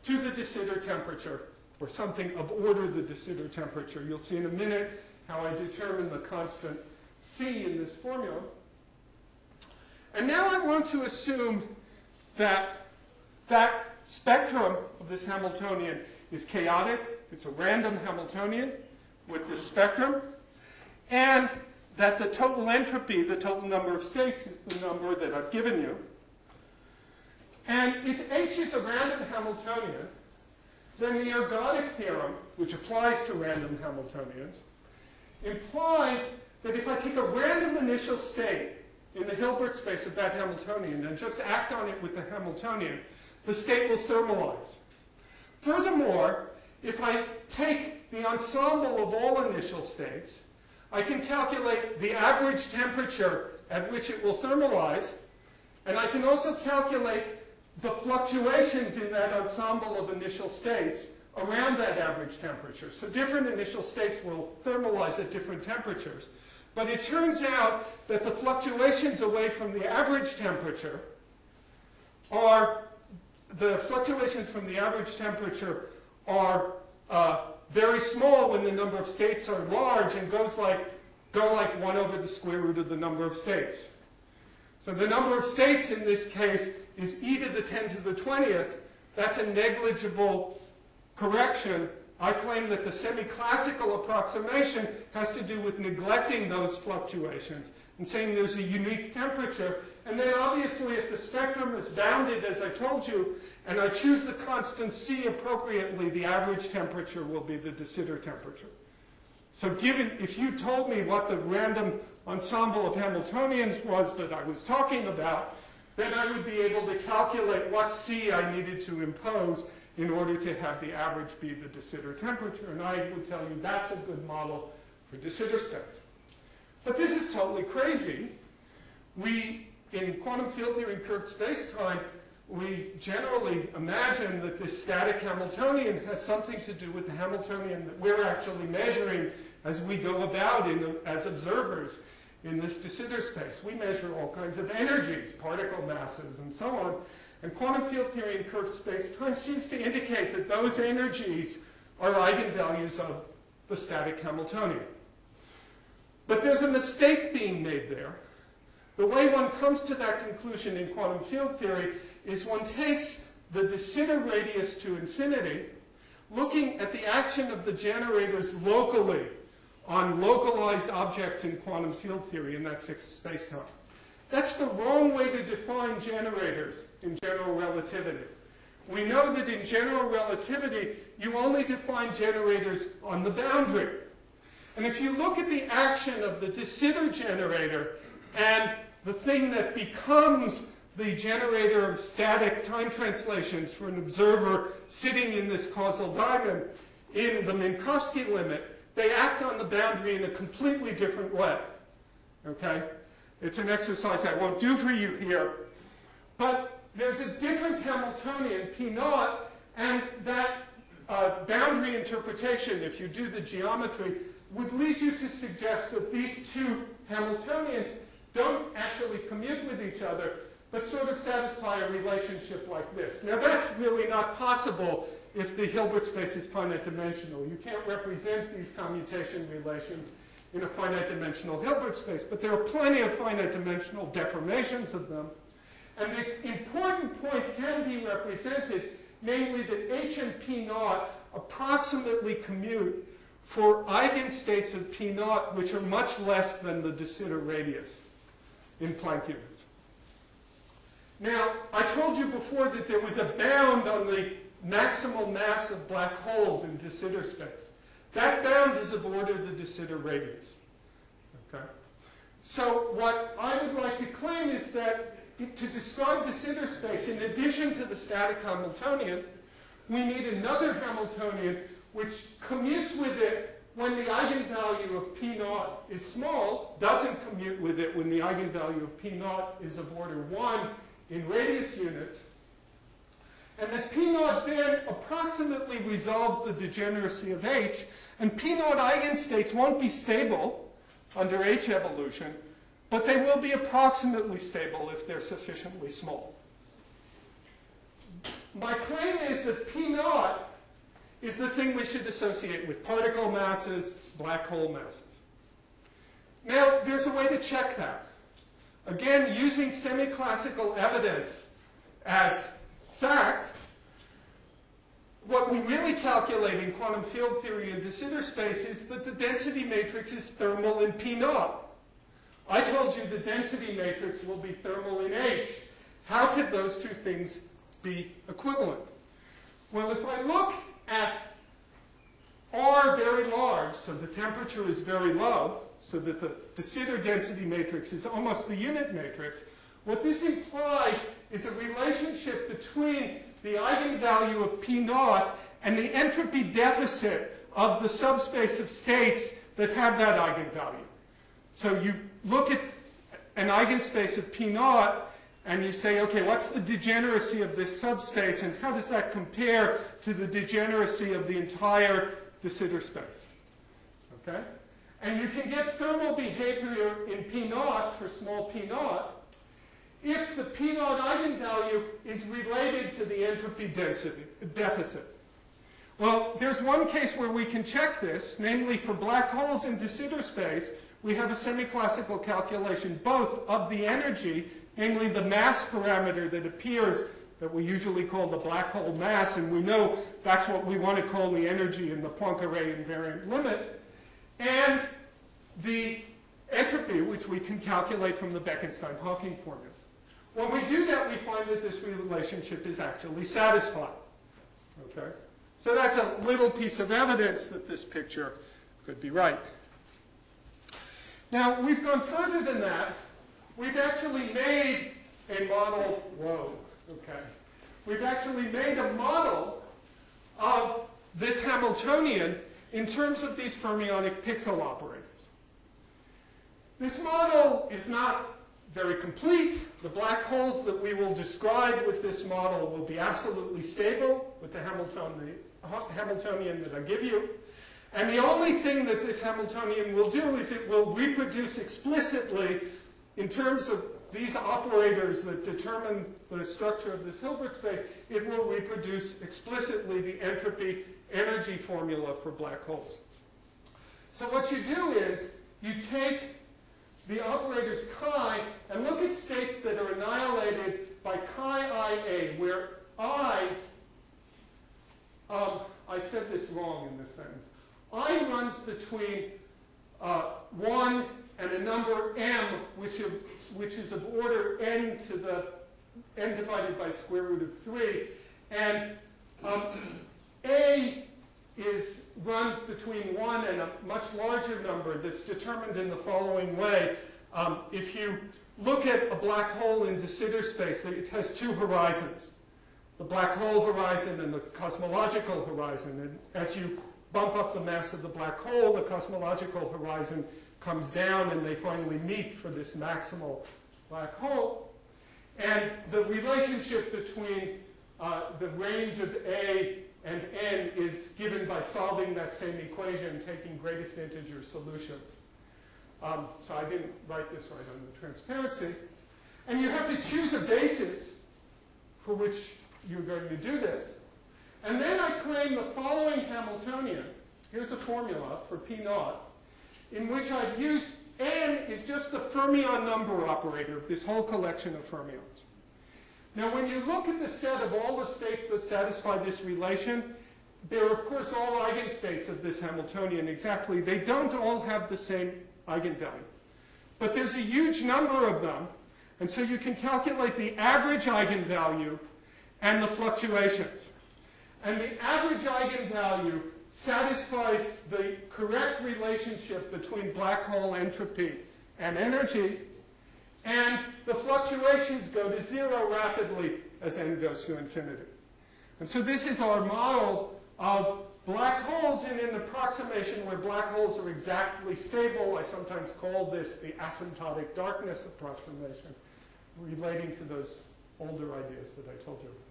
to the de Sitter temperature, or something of order the de Sitter temperature. You'll see in a minute how I determine the constant C in this formula. And now I want to assume that that spectrum of this Hamiltonian is chaotic. It's a random Hamiltonian with this spectrum. And that the total entropy, the total number of states, is the number that I've given you. And if H is a random Hamiltonian, then the Neogothic Theorem, which applies to random Hamiltonians, implies that if I take a random initial state in the Hilbert space of that Hamiltonian and just act on it with the Hamiltonian, the state will thermalize. Furthermore, if I take the ensemble of all initial states, I can calculate the average temperature at which it will thermalize, and I can also calculate the fluctuations in that ensemble of initial states around that average temperature. So different initial states will thermalize at different temperatures. But it turns out that the fluctuations away from the average temperature are very small when the number of states are large and go like 1 over the square root of the number of states. So the number of states in this case is e to the 10 to the 20th. That's a negligible correction. I claim that the semi-classical approximation has to do with neglecting those fluctuations and saying there's a unique temperature. And then obviously if the spectrum is bounded, as I told you, and I choose the constant C appropriately, the average temperature will be the de Sitter temperature. So if you told me what the random ensemble of Hamiltonians was that I was talking about, then I would be able to calculate what C I needed to impose in order to have the average be the de Sitter temperature. And I would tell you that's a good model for de Sitter space. But this is totally crazy. In quantum field theory and curved spacetime, we generally imagine that this static Hamiltonian has something to do with the Hamiltonian that we're actually measuring as we go about as observers in this de Sitter space. We measure all kinds of energies, particle masses, and so on. And quantum field theory and curved spacetime seems to indicate that those energies are eigenvalues of the static Hamiltonian. But there's a mistake being made there. The way one comes to that conclusion in quantum field theory is one takes the de Sitter radius to infinity, looking at the action of the generators locally on localized objects in quantum field theory in that fixed spacetime. That's the wrong way to define generators in general relativity. We know that in general relativity, you only define generators on the boundary. And if you look at the action of the de Sitter generator and the thing that becomes the generator of static time translations for an observer sitting in this causal diamond in the Minkowski limit, they act on the boundary in a completely different way. Okay? It's an exercise I won't do for you here. But there's a different Hamiltonian, P naught, and that boundary interpretation, if you do the geometry, would lead you to suggest that these two Hamiltonians don't actually commute with each other, but sort of satisfy a relationship like this. Now that's really not possible if the Hilbert space is finite dimensional. You can't represent these commutation relations in a finite dimensional Hilbert space, but there are plenty of finite dimensional deformations of them. And the important point can be represented, namely that H and P naught approximately commute for eigenstates of P naught which are much less than the de Sitter radius in Planck units. Now, I told you before that there was a bound on the maximal mass of black holes in de Sitter space. That bound is of order the de Sitter radius. Okay? So what I would like to claim is that to describe de Sitter space, in addition to the static Hamiltonian, we need another Hamiltonian which commutes with it when the eigenvalue of P naught is small, doesn't commute with it when the eigenvalue of P naught is of order 1 in radius units, and that P naught then approximately resolves the degeneracy of H, and P naught eigenstates won't be stable under H evolution, but they will be approximately stable if they're sufficiently small. My claim is that P naught is the thing we should associate with particle masses, black hole masses. Now, there's a way to check that. Again, using semi-classical evidence as fact, what we really calculate in quantum field theory and de Sitter space is that the density matrix is thermal in P naught. I told you the density matrix will be thermal in H. How could those two things be equivalent? Well, if I look at R very large, so the temperature is very low, so that the de Sitter density matrix is almost the unit matrix, what this implies is a relationship between the eigenvalue of P naught and the entropy deficit of the subspace of states that have that eigenvalue. So you look at an eigenspace of P naught and you say, okay, what's the degeneracy of this subspace and how does that compare to the degeneracy of the entire de Sitter space? Okay? And you can get thermal behavior in P naught for small P naught if the P naught eigenvalue is related to the entropy density deficit. Well, there's one case where we can check this, namely for black holes in de Sitter space, we have a semi-classical calculation both of the energy, namely the mass parameter that appears that we usually call the black hole mass, and we know that's what we want to call the energy in the Poincare invariant limit, and the entropy, which we can calculate from the Bekenstein-Hawking formula. When we do that, we find that this relationship is actually satisfied. Okay? So that's a little piece of evidence that this picture could be right. Now, we've gone further than that. We've actually made a model, We've actually made a model of this Hamiltonian in terms of these fermionic pixel operators. This model is not very complete. The black holes that we will describe with this model will be absolutely stable with the Hamiltonian that I give you. And the only thing that this Hamiltonian will do is it will reproduce explicitly in terms of these operators that determine the structure of this Hilbert space, it will reproduce explicitly the entropy energy formula for black holes. So what you do is you take the operators chi and look at states that are annihilated by chi IA, where I said this wrong in this sentence. I runs between 1 and a number m, which is of order n to the n divided by square root of 3. And A runs between 1 and a much larger number that's determined in the following way. If you look at a black hole in de Sitter space, it has two horizons, the black hole horizon and the cosmological horizon. And as you bump up the mass of the black hole, the cosmological horizon comes down and they finally meet for this maximal black hole. And the relationship between the range of A and n is given by solving that same equation, taking greatest integer solutions. So I didn't write this right on the transparency. And you have to choose a basis for which you're going to do this. And then I claim the following Hamiltonian. Here's a formula for P naught, in which I've used n is just the fermion number operator of this whole collection of fermions. Now, when you look at the set of all the states that satisfy this relation, they're, of course, all eigenstates of this Hamiltonian exactly. They don't all have the same eigenvalue. But there's a huge number of them, and so you can calculate the average eigenvalue and the fluctuations. And the average eigenvalue satisfies the correct relationship between black hole entropy and energy, and the fluctuations go to 0 rapidly as n goes to infinity. And so this is our model of black holes in an approximation where black holes are exactly stable. I sometimes call this the asymptotic darkness approximation, relating to those older ideas that I told you about.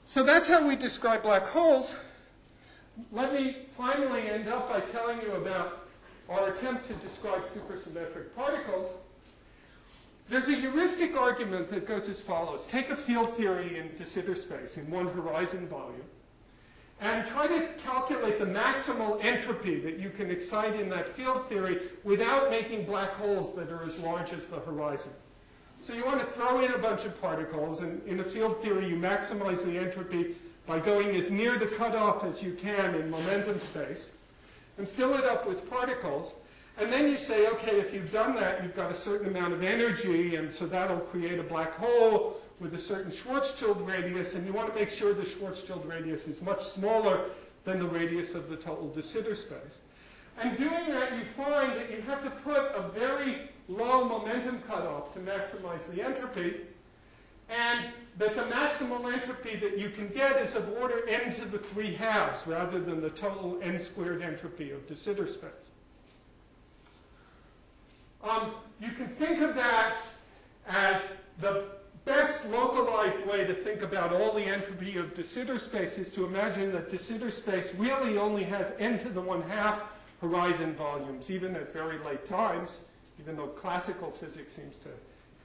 So that's how we describe black holes. Let me finally end up by telling you about our attempt to describe supersymmetric particles. There's a heuristic argument that goes as follows. Take a field theory in de Sitter space in one horizon volume and try to calculate the maximal entropy that you can excite in that field theory without making black holes that are as large as the horizon. So you want to throw in a bunch of particles, and in a field theory you maximize the entropy by going as near the cutoff as you can in momentum space and fill it up with particles. And then you say, okay, if you've done that, you've got a certain amount of energy, and so that'll create a black hole with a certain Schwarzschild radius, and you want to make sure the Schwarzschild radius is much smaller than the radius of the total de Sitter space. And doing that, you find that you have to put a very low momentum cutoff to maximize the entropy, and that the maximal entropy that you can get is of order n to the 3/2 rather than the total n squared entropy of de Sitter space. You can think of that as the best localized way to think about all the entropy of de Sitter space is to imagine that de Sitter space really only has n to the 1/2 horizon volumes, even at very late times, even though classical physics seems to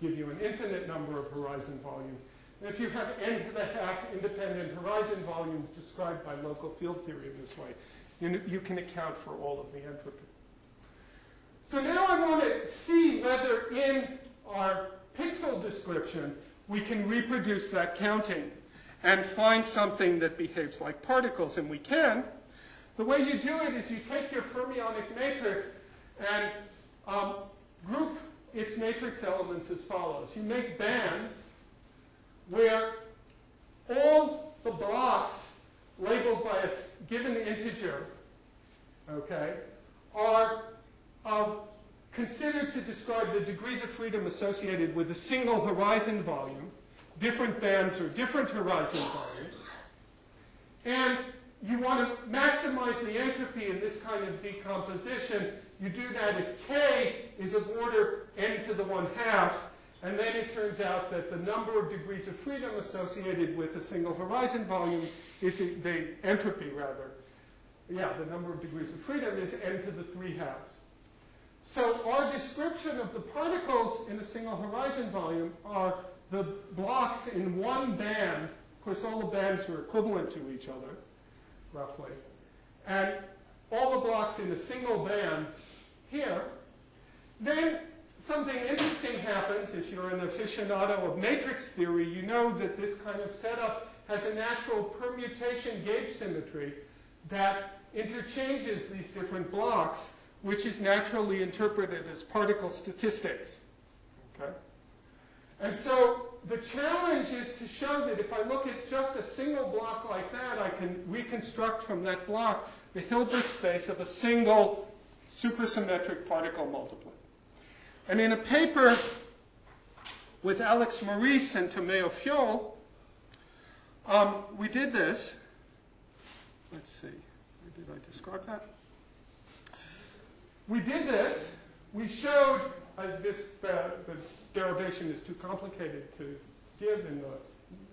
give you an infinite number of horizon volumes. And if you have n to the 1/2 independent horizon volumes described by local field theory in this way, you can account for all of the entropy. So now I want to see whether in our pixel description we can reproduce that counting and find something that behaves like particles, and we can. The way you do it is you take your fermionic matrix and group its matrix elements as follows. You make bands where all the blocks labeled by a given integer, okay, are considered to describe the degrees of freedom associated with a single horizon volume. Different bands are different horizon volumes. And you want to maximize the entropy in this kind of decomposition. You do that if k is of order n to the 1/2, and then it turns out that the number of degrees of freedom associated with a single horizon volume is the entropy, rather. Yeah, the number of degrees of freedom is n to the 3/2. So our description of the particles in a single horizon volume are the blocks in one band. Of course, all the bands are equivalent to each other, roughly. And all the blocks in a single band here. Then something interesting happens. If you're an aficionado of matrix theory, you know that this kind of setup has a natural permutation gauge symmetry that interchanges these different blocks, which is naturally interpreted as particle statistics. Okay? And so the challenge is to show that if I look at just a single block like that, I can reconstruct from that block the Hilbert space of a single supersymmetric particle multiplet. And in a paper with Alex Maurice and Tomeo Fiol, we did this. Let's see, where did I describe that? We did this. We showed the derivation is too complicated to give in the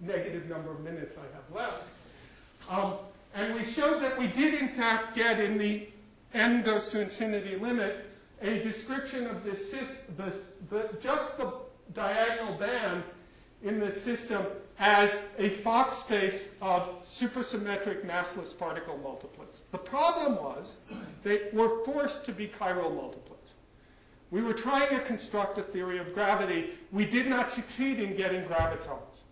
negative number of minutes I have left. And we showed that we did, in fact, get in the n goes to infinity limit a description of this just the diagonal band in this system as a Fock space of supersymmetric massless particle multiplets. The problem was they were forced to be chiral multiplets. We were trying to construct a theory of gravity. We did not succeed in getting gravitons.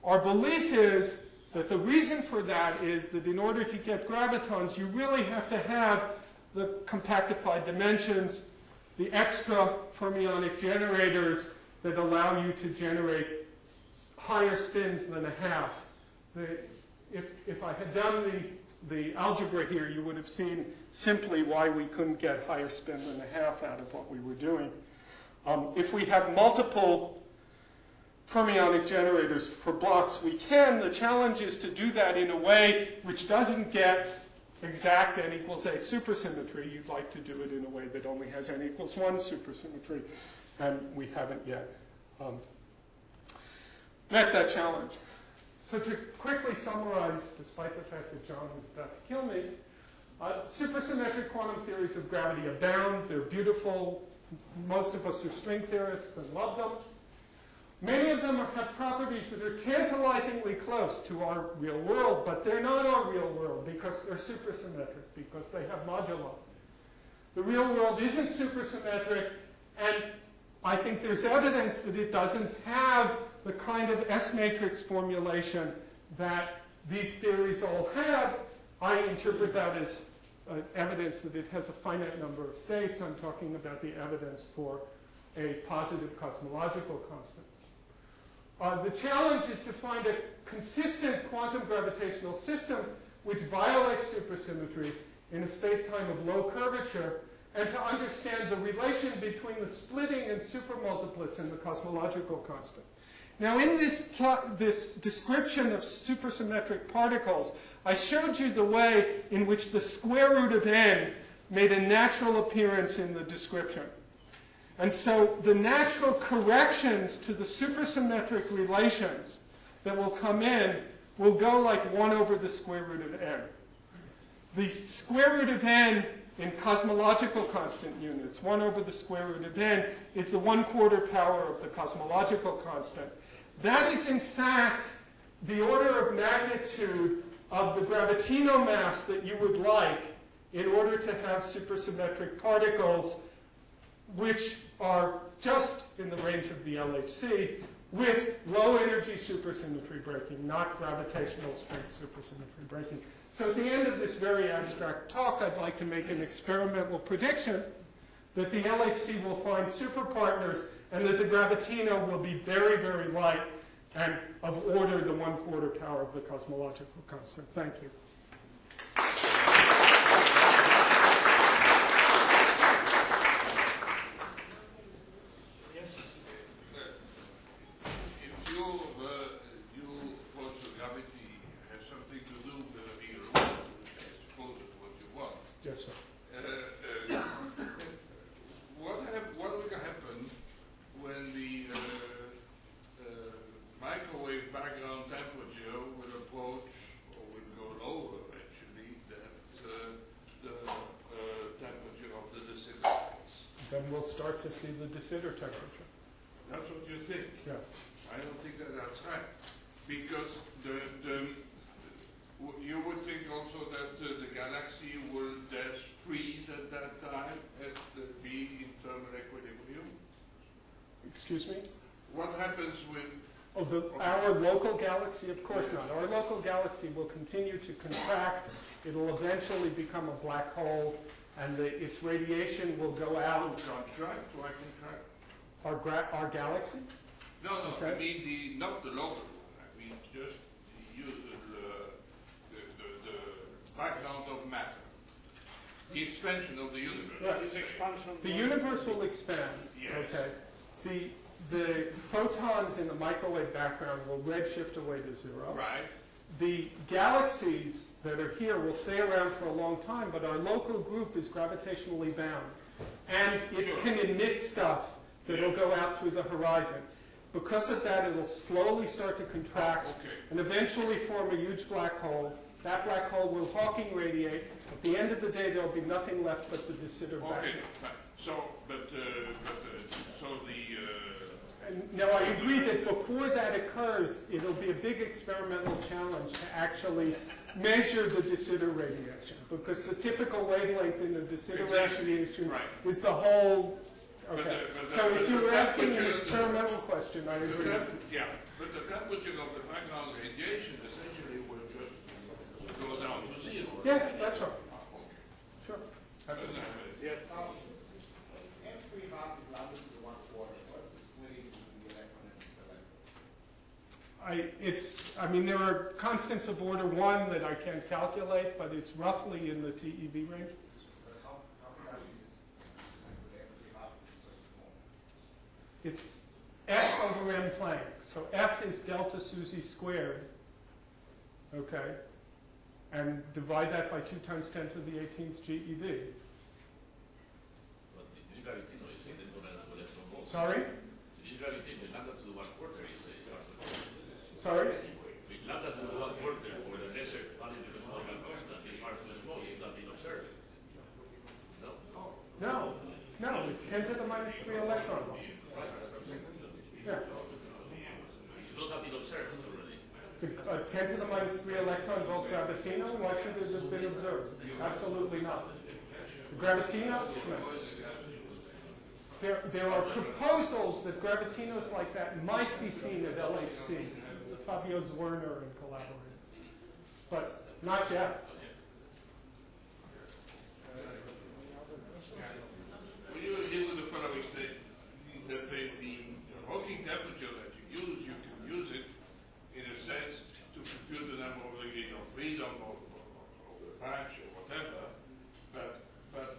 Our belief is that the reason for that is that in order to get gravitons, you really have to have the compactified dimensions, the extra fermionic generators that allow you to generate higher spins than a half. If I had done the algebra here, you would have seen simply why we couldn't get higher spin than a half out of what we were doing. If we have multiple fermionic generators for blocks, we can. The challenge is to do that in a way which doesn't get exact n equals 8 supersymmetry. You'd like to do it in a way that only has n equals 1 supersymmetry, and we haven't yet met that challenge. So to quickly summarize, despite the fact that John is about to kill me, supersymmetric quantum theories of gravity abound. They're beautiful. Most of us are string theorists and love them. Many of them have properties that are tantalizingly close to our real world, but they're not our real world because they're supersymmetric, because they have modulo. The real world isn't supersymmetric, and I think there's evidence that it doesn't have the kind of S-matrix formulation that these theories all have. I interpret that as evidence that it has a finite number of states. I'm talking about the evidence for a positive cosmological constant. The challenge is to find a consistent quantum gravitational system which violates supersymmetry in a space-time of low curvature, and to understand the relation between the splitting and supermultiplets in the cosmological constant. Now, in this description of supersymmetric particles, I showed you the way in which the square root of n made a natural appearance in the description. And so the natural corrections to the supersymmetric relations that will come in will go like 1 over the square root of n. The square root of n in cosmological constant units, 1 over the square root of n, is the 1/4 power of the cosmological constant. That is, in fact, the order of magnitude of the gravitino mass that you would like in order to have supersymmetric particles which are just in the range of the LHC with low energy supersymmetry breaking, not gravitational strength supersymmetry breaking. So at the end of this very abstract talk, I'd like to make an experimental prediction that the LHC will find superpartners and that the gravitino will be very, very light and of order the 1/4 power of the cosmological constant. Thank you. Yes, sir. What will happen when the microwave background temperature will approach, or will go lower actually, than the temperature of the de Sitter space? Then we'll start to see the de Sitter temperature. That's what you think? Yeah. I don't think that that's right. Because you would think also that the galaxy will just freeze at that time at be in thermal equilibrium. Excuse me? What happens with... Our local galaxy? Of course not. Our local galaxy will continue to contract. It'll eventually become a black hole, and its radiation will go out. Contract? Why contract? Our galaxy? No, Okay. I mean not the local one. I mean just the background of matter. The expansion of the universe. Right. The universe will expand. Yes. Okay. The photons in the microwave background will redshift away to 0. Right. The galaxies that are here will stay around for a long time, but our local group is gravitationally bound. And it can emit stuff that will go out through the horizon. Because of that, it will slowly start to contract and eventually form a huge black hole. That black hole will Hawking radiate. At the end of the day, there will be nothing left but the de Sitter background. Okay. Now, I agree that before that occurs, it'll be a big experimental challenge to actually measure the de Sitter radiation, because the typical wavelength in the de Sitter radiation is the whole. Okay. So if you were asking an experimental question, I agree. Yeah, but the temperature of the background radiation essentially will just go down to zero. Yes, that's right. Sure. Absolutely. Yes. M3 half is lambda to the 1/4. What's the splitting between the electron and the electron? I mean, there are constants of order 1 that I can't calculate, but it's roughly in the TeV range. But how can I do this? With M3 half is so small. It's F over M Planck. So F is delta Suzy squared. Okay. And divide that by 2 times 10 to the 18th GeV. Sorry? Sorry? With lambda to the 1/4 for the lesser value of the Smallman constant is far too small. It's not been observed. No? No, it's 10 to the minus 3 electron volt. Yeah. It should not have been observed already. 10 to the minus 3 electron volt gravitino? Why should it have been observed? Absolutely not. The gravitino? No. There are proposals that gravitinos like that might be seen at LHC. Fabio Zwerner and collaborators. But not yet. Will you agree with the following statement? That the Hawking temperature that you can use it in a sense to compute the number of degrees of freedom of the patch or whatever, but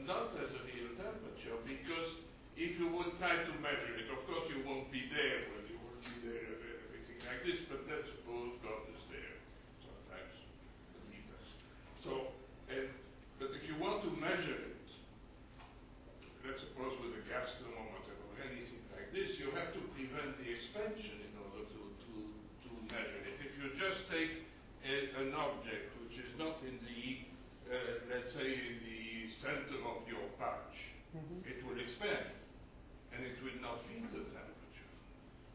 not as a real temperature, because if you would try to measure it, of course you won't be there when you won't be there, everything like this, but let's suppose God is there, sometimes believe that. So, but if you want to measure it, let's suppose with a gas thermometer or anything like this, you have to prevent the expansion in order to measure it. If you just take an object which is not in the, let's say, in the center of your patch, it will expand. And it will not feel the temperature.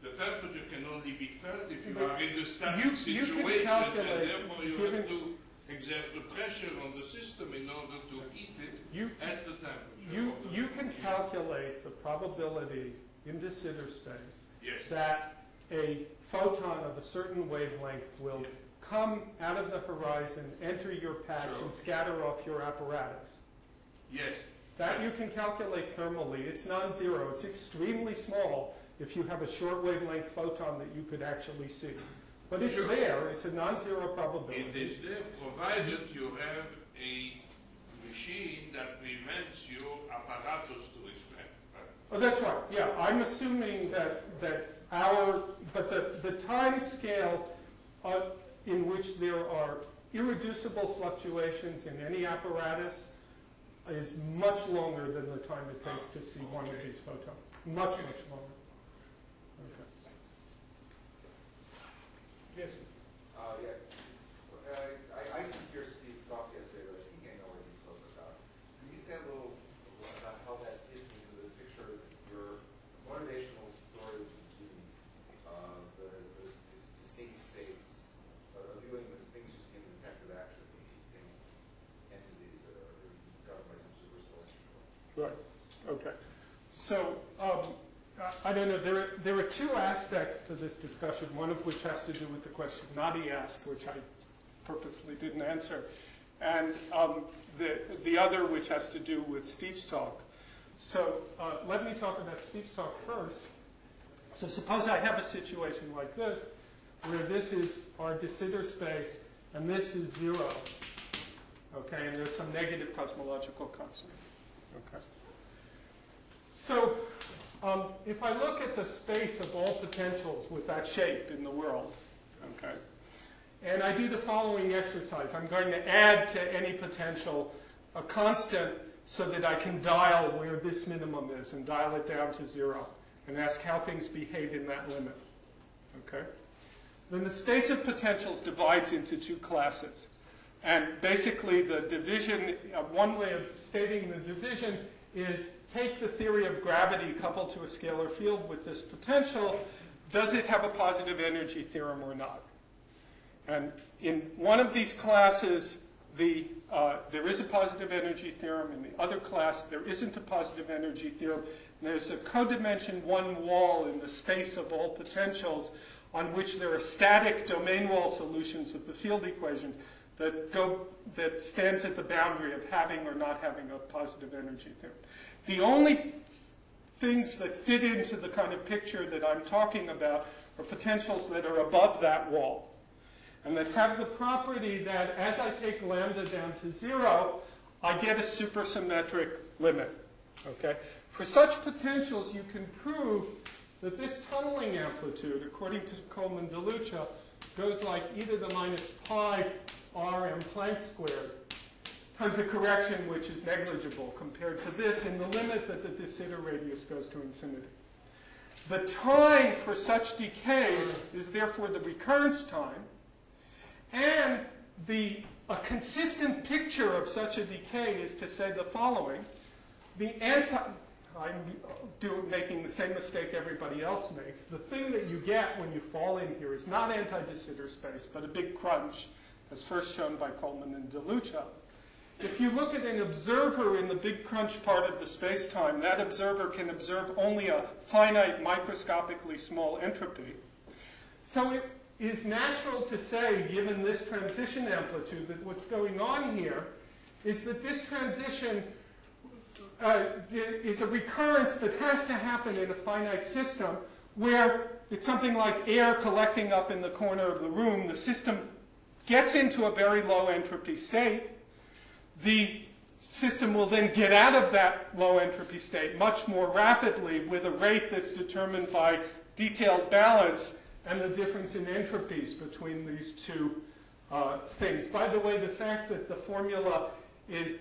The temperature can only be felt if you are in the static situation, and therefore you have to exert the pressure on the system in order to heat it at the temperature. You can calculate the probability in de Sitter space that a photon of a certain wavelength will come out of the horizon, enter your patch, and scatter off your apparatus. Yes. That you can calculate thermally. It's non-zero. It's extremely small if you have a short wavelength photon that you could actually see. But it's there. It's a non-zero probability. It is there, provided you have a machine that prevents your apparatus to expand. Oh, that's right. Yeah, I'm assuming that the time scale in which there are irreducible fluctuations in any apparatus is much longer than the time it takes to see one of these photons. Much longer. Okay. Yes? I didn't hear Steve's talk yesterday, but I think I know what he spoke about. Can you say a little about how that fits into the picture of your motivational story of the distinct states, of viewing the things you see in the detective action as distinct entities that are governed by some super selection. Right. Okay. So, I don't know. There are two aspects to this discussion, one of which has to do with the question Nadi asked, which I purposely didn't answer, and the other which has to do with Steve's talk. So let me talk about Steve's talk first. So suppose I have a situation like this, where this is our de Sitter space, and this is 0. Okay, and there's some negative cosmological constant. Okay. So if I look at the space of all potentials with that shape in the world, okay, and I do the following exercise. I'm going to add to any potential a constant so that I can dial where this minimum is and dial it down to 0 and ask how things behave in that limit. Okay? Then the space of potentials divides into two classes. And basically the division, one way of stating the division is take the theory of gravity coupled to a scalar field with this potential. Does it have a positive energy theorem or not? And in one of these classes, there is a positive energy theorem. In the other class, there isn't a positive energy theorem. And there's a codimension one wall in the space of all potentials on which there are static domain wall solutions of the field equation that stands at the boundary of having or not having a positive energy theorem. The only things that fit into the kind of picture that I'm talking about are potentials that are above that wall, and that have the property that as I take lambda down to 0, I get a supersymmetric limit. Okay? For such potentials, you can prove that this tunneling amplitude, according to Coleman-DeLucia, goes like e to the minus pi rm Planck squared times a correction which is negligible compared to this in the limit that the de Sitter radius goes to infinity. The time for such decays is therefore the recurrence time, and a consistent picture of such a decay is to say the following. I'm making the same mistake everybody else makes. The thing that you get when you fall in here is not anti-de Sitter space, but a big crunch, as first shown by Coleman and DeLucia. If you look at an observer in the big crunch part of the space-time, that observer can observe only a finite microscopically small entropy. So it is natural to say, given this transition amplitude, that what's going on here is that this transition is a recurrence that has to happen in a finite system where it's something like air collecting up in the corner of the room. The system gets into a very low entropy state. The system will then get out of that low entropy state much more rapidly with a rate that's determined by detailed balance and the difference in entropies between these two things. By the way, the fact that the formula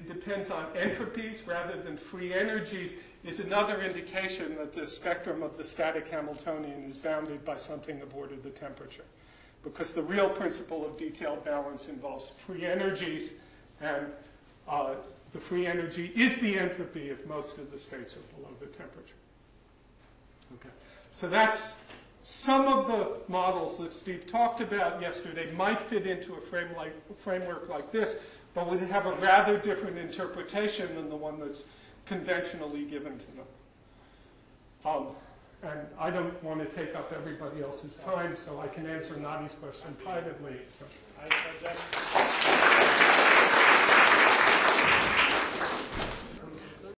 depends on entropies rather than free energies is another indication that the spectrum of the static Hamiltonian is bounded by something of order the temperature. Because the real principle of detailed balance involves free energies, and the free energy is the entropy if most of the states are below the temperature. Okay. So that's some of the models that Steve talked about yesterday might fit into a framework like this, but would have a rather different interpretation than the one that's conventionally given to them. And I don't want to take up everybody else's time, so I can answer Nadi's question privately. So. I suggest